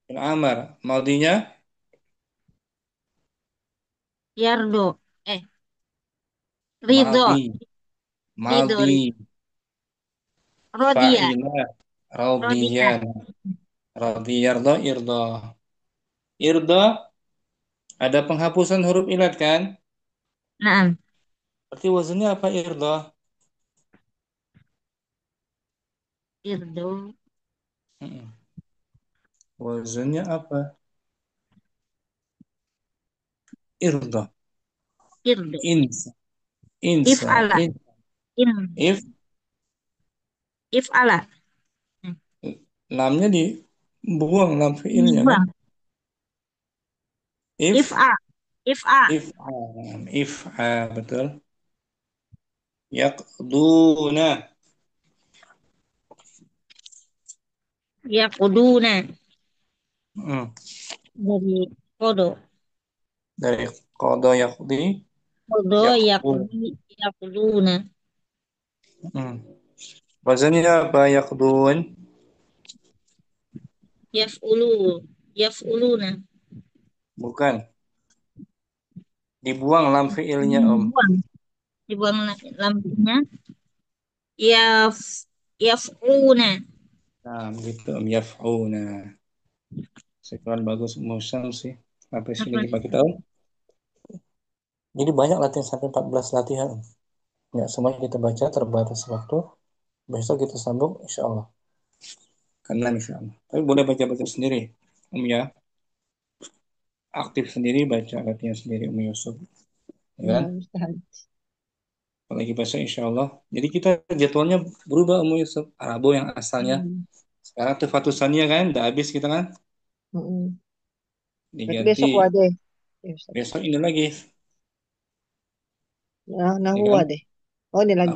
Fi'il amar. Madinya. Yardo. Ridho. Madi. Ridho. Madi. Rodia. Fa'ila. Rodia. Radiyan. Radiyarda. Irda. Irda. Ada penghapusan huruf ilat kan? Naam. Berarti wazannya apa irda? Irdo. Mm-mm. Wazannya apa? Irda. Irdo. Insa. Insa. If'ala. If If ala. lamnya dibuang, lam fiilnya kan? Dibuang. If a. If a. If betul. Yaqduna. Yaquduna. Dari kodo. Dari qada yaqdi. Kodo Yaqdu. yaquduna. Wazannya apa yaqdun? Yaf'uluna. Bukan. Dibuang lam fiilnya Dibuang lampunya. Yaf'una. Nah, begitu yaf'una. Sekarang bagus Musam sih. Sampai sini kita tahu. Jadi banyak latihan sampai 14 latihan. Nggak semuanya kita baca, terbatas waktu. Besok kita sambung insya Allah. Karena insya Allah. Tapi boleh baca-baca sendiri. Ya. Aktif sendiri, baca latihan sendiri Yusuf. Ya kan? Apalagi bahasa insya Allah. Jadi kita jadwalnya berubah Yusuf. Arabu yang asalnya. Sekarang Tufatusannya kan, udah habis kita kan. Diganti. Besok wadah. Besok ini lagi. Nahu wadah. Oh ini lagi.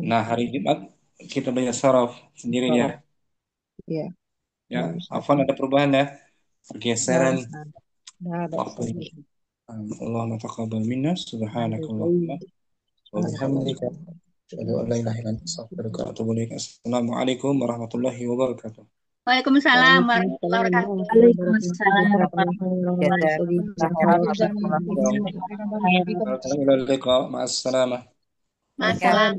Nah hari Jumat kita belajar saraf sendiri ya. Iya. Ya, Afwan ada perubahan ya. Pergeseran waktu. Allah taqabbal minna subhanakallahumma wa bihamdika asyhadu an la ilaha illa anta astaghfiruka wa atubu ilaik. Assalamualaikum warahmatullahi wabarakatuh. Waalaikumsalam warahmatullahi wabarakatuh. Waalaikumsalam warahmatullahi wabarakatuh. Ma'assalamah. Masalah.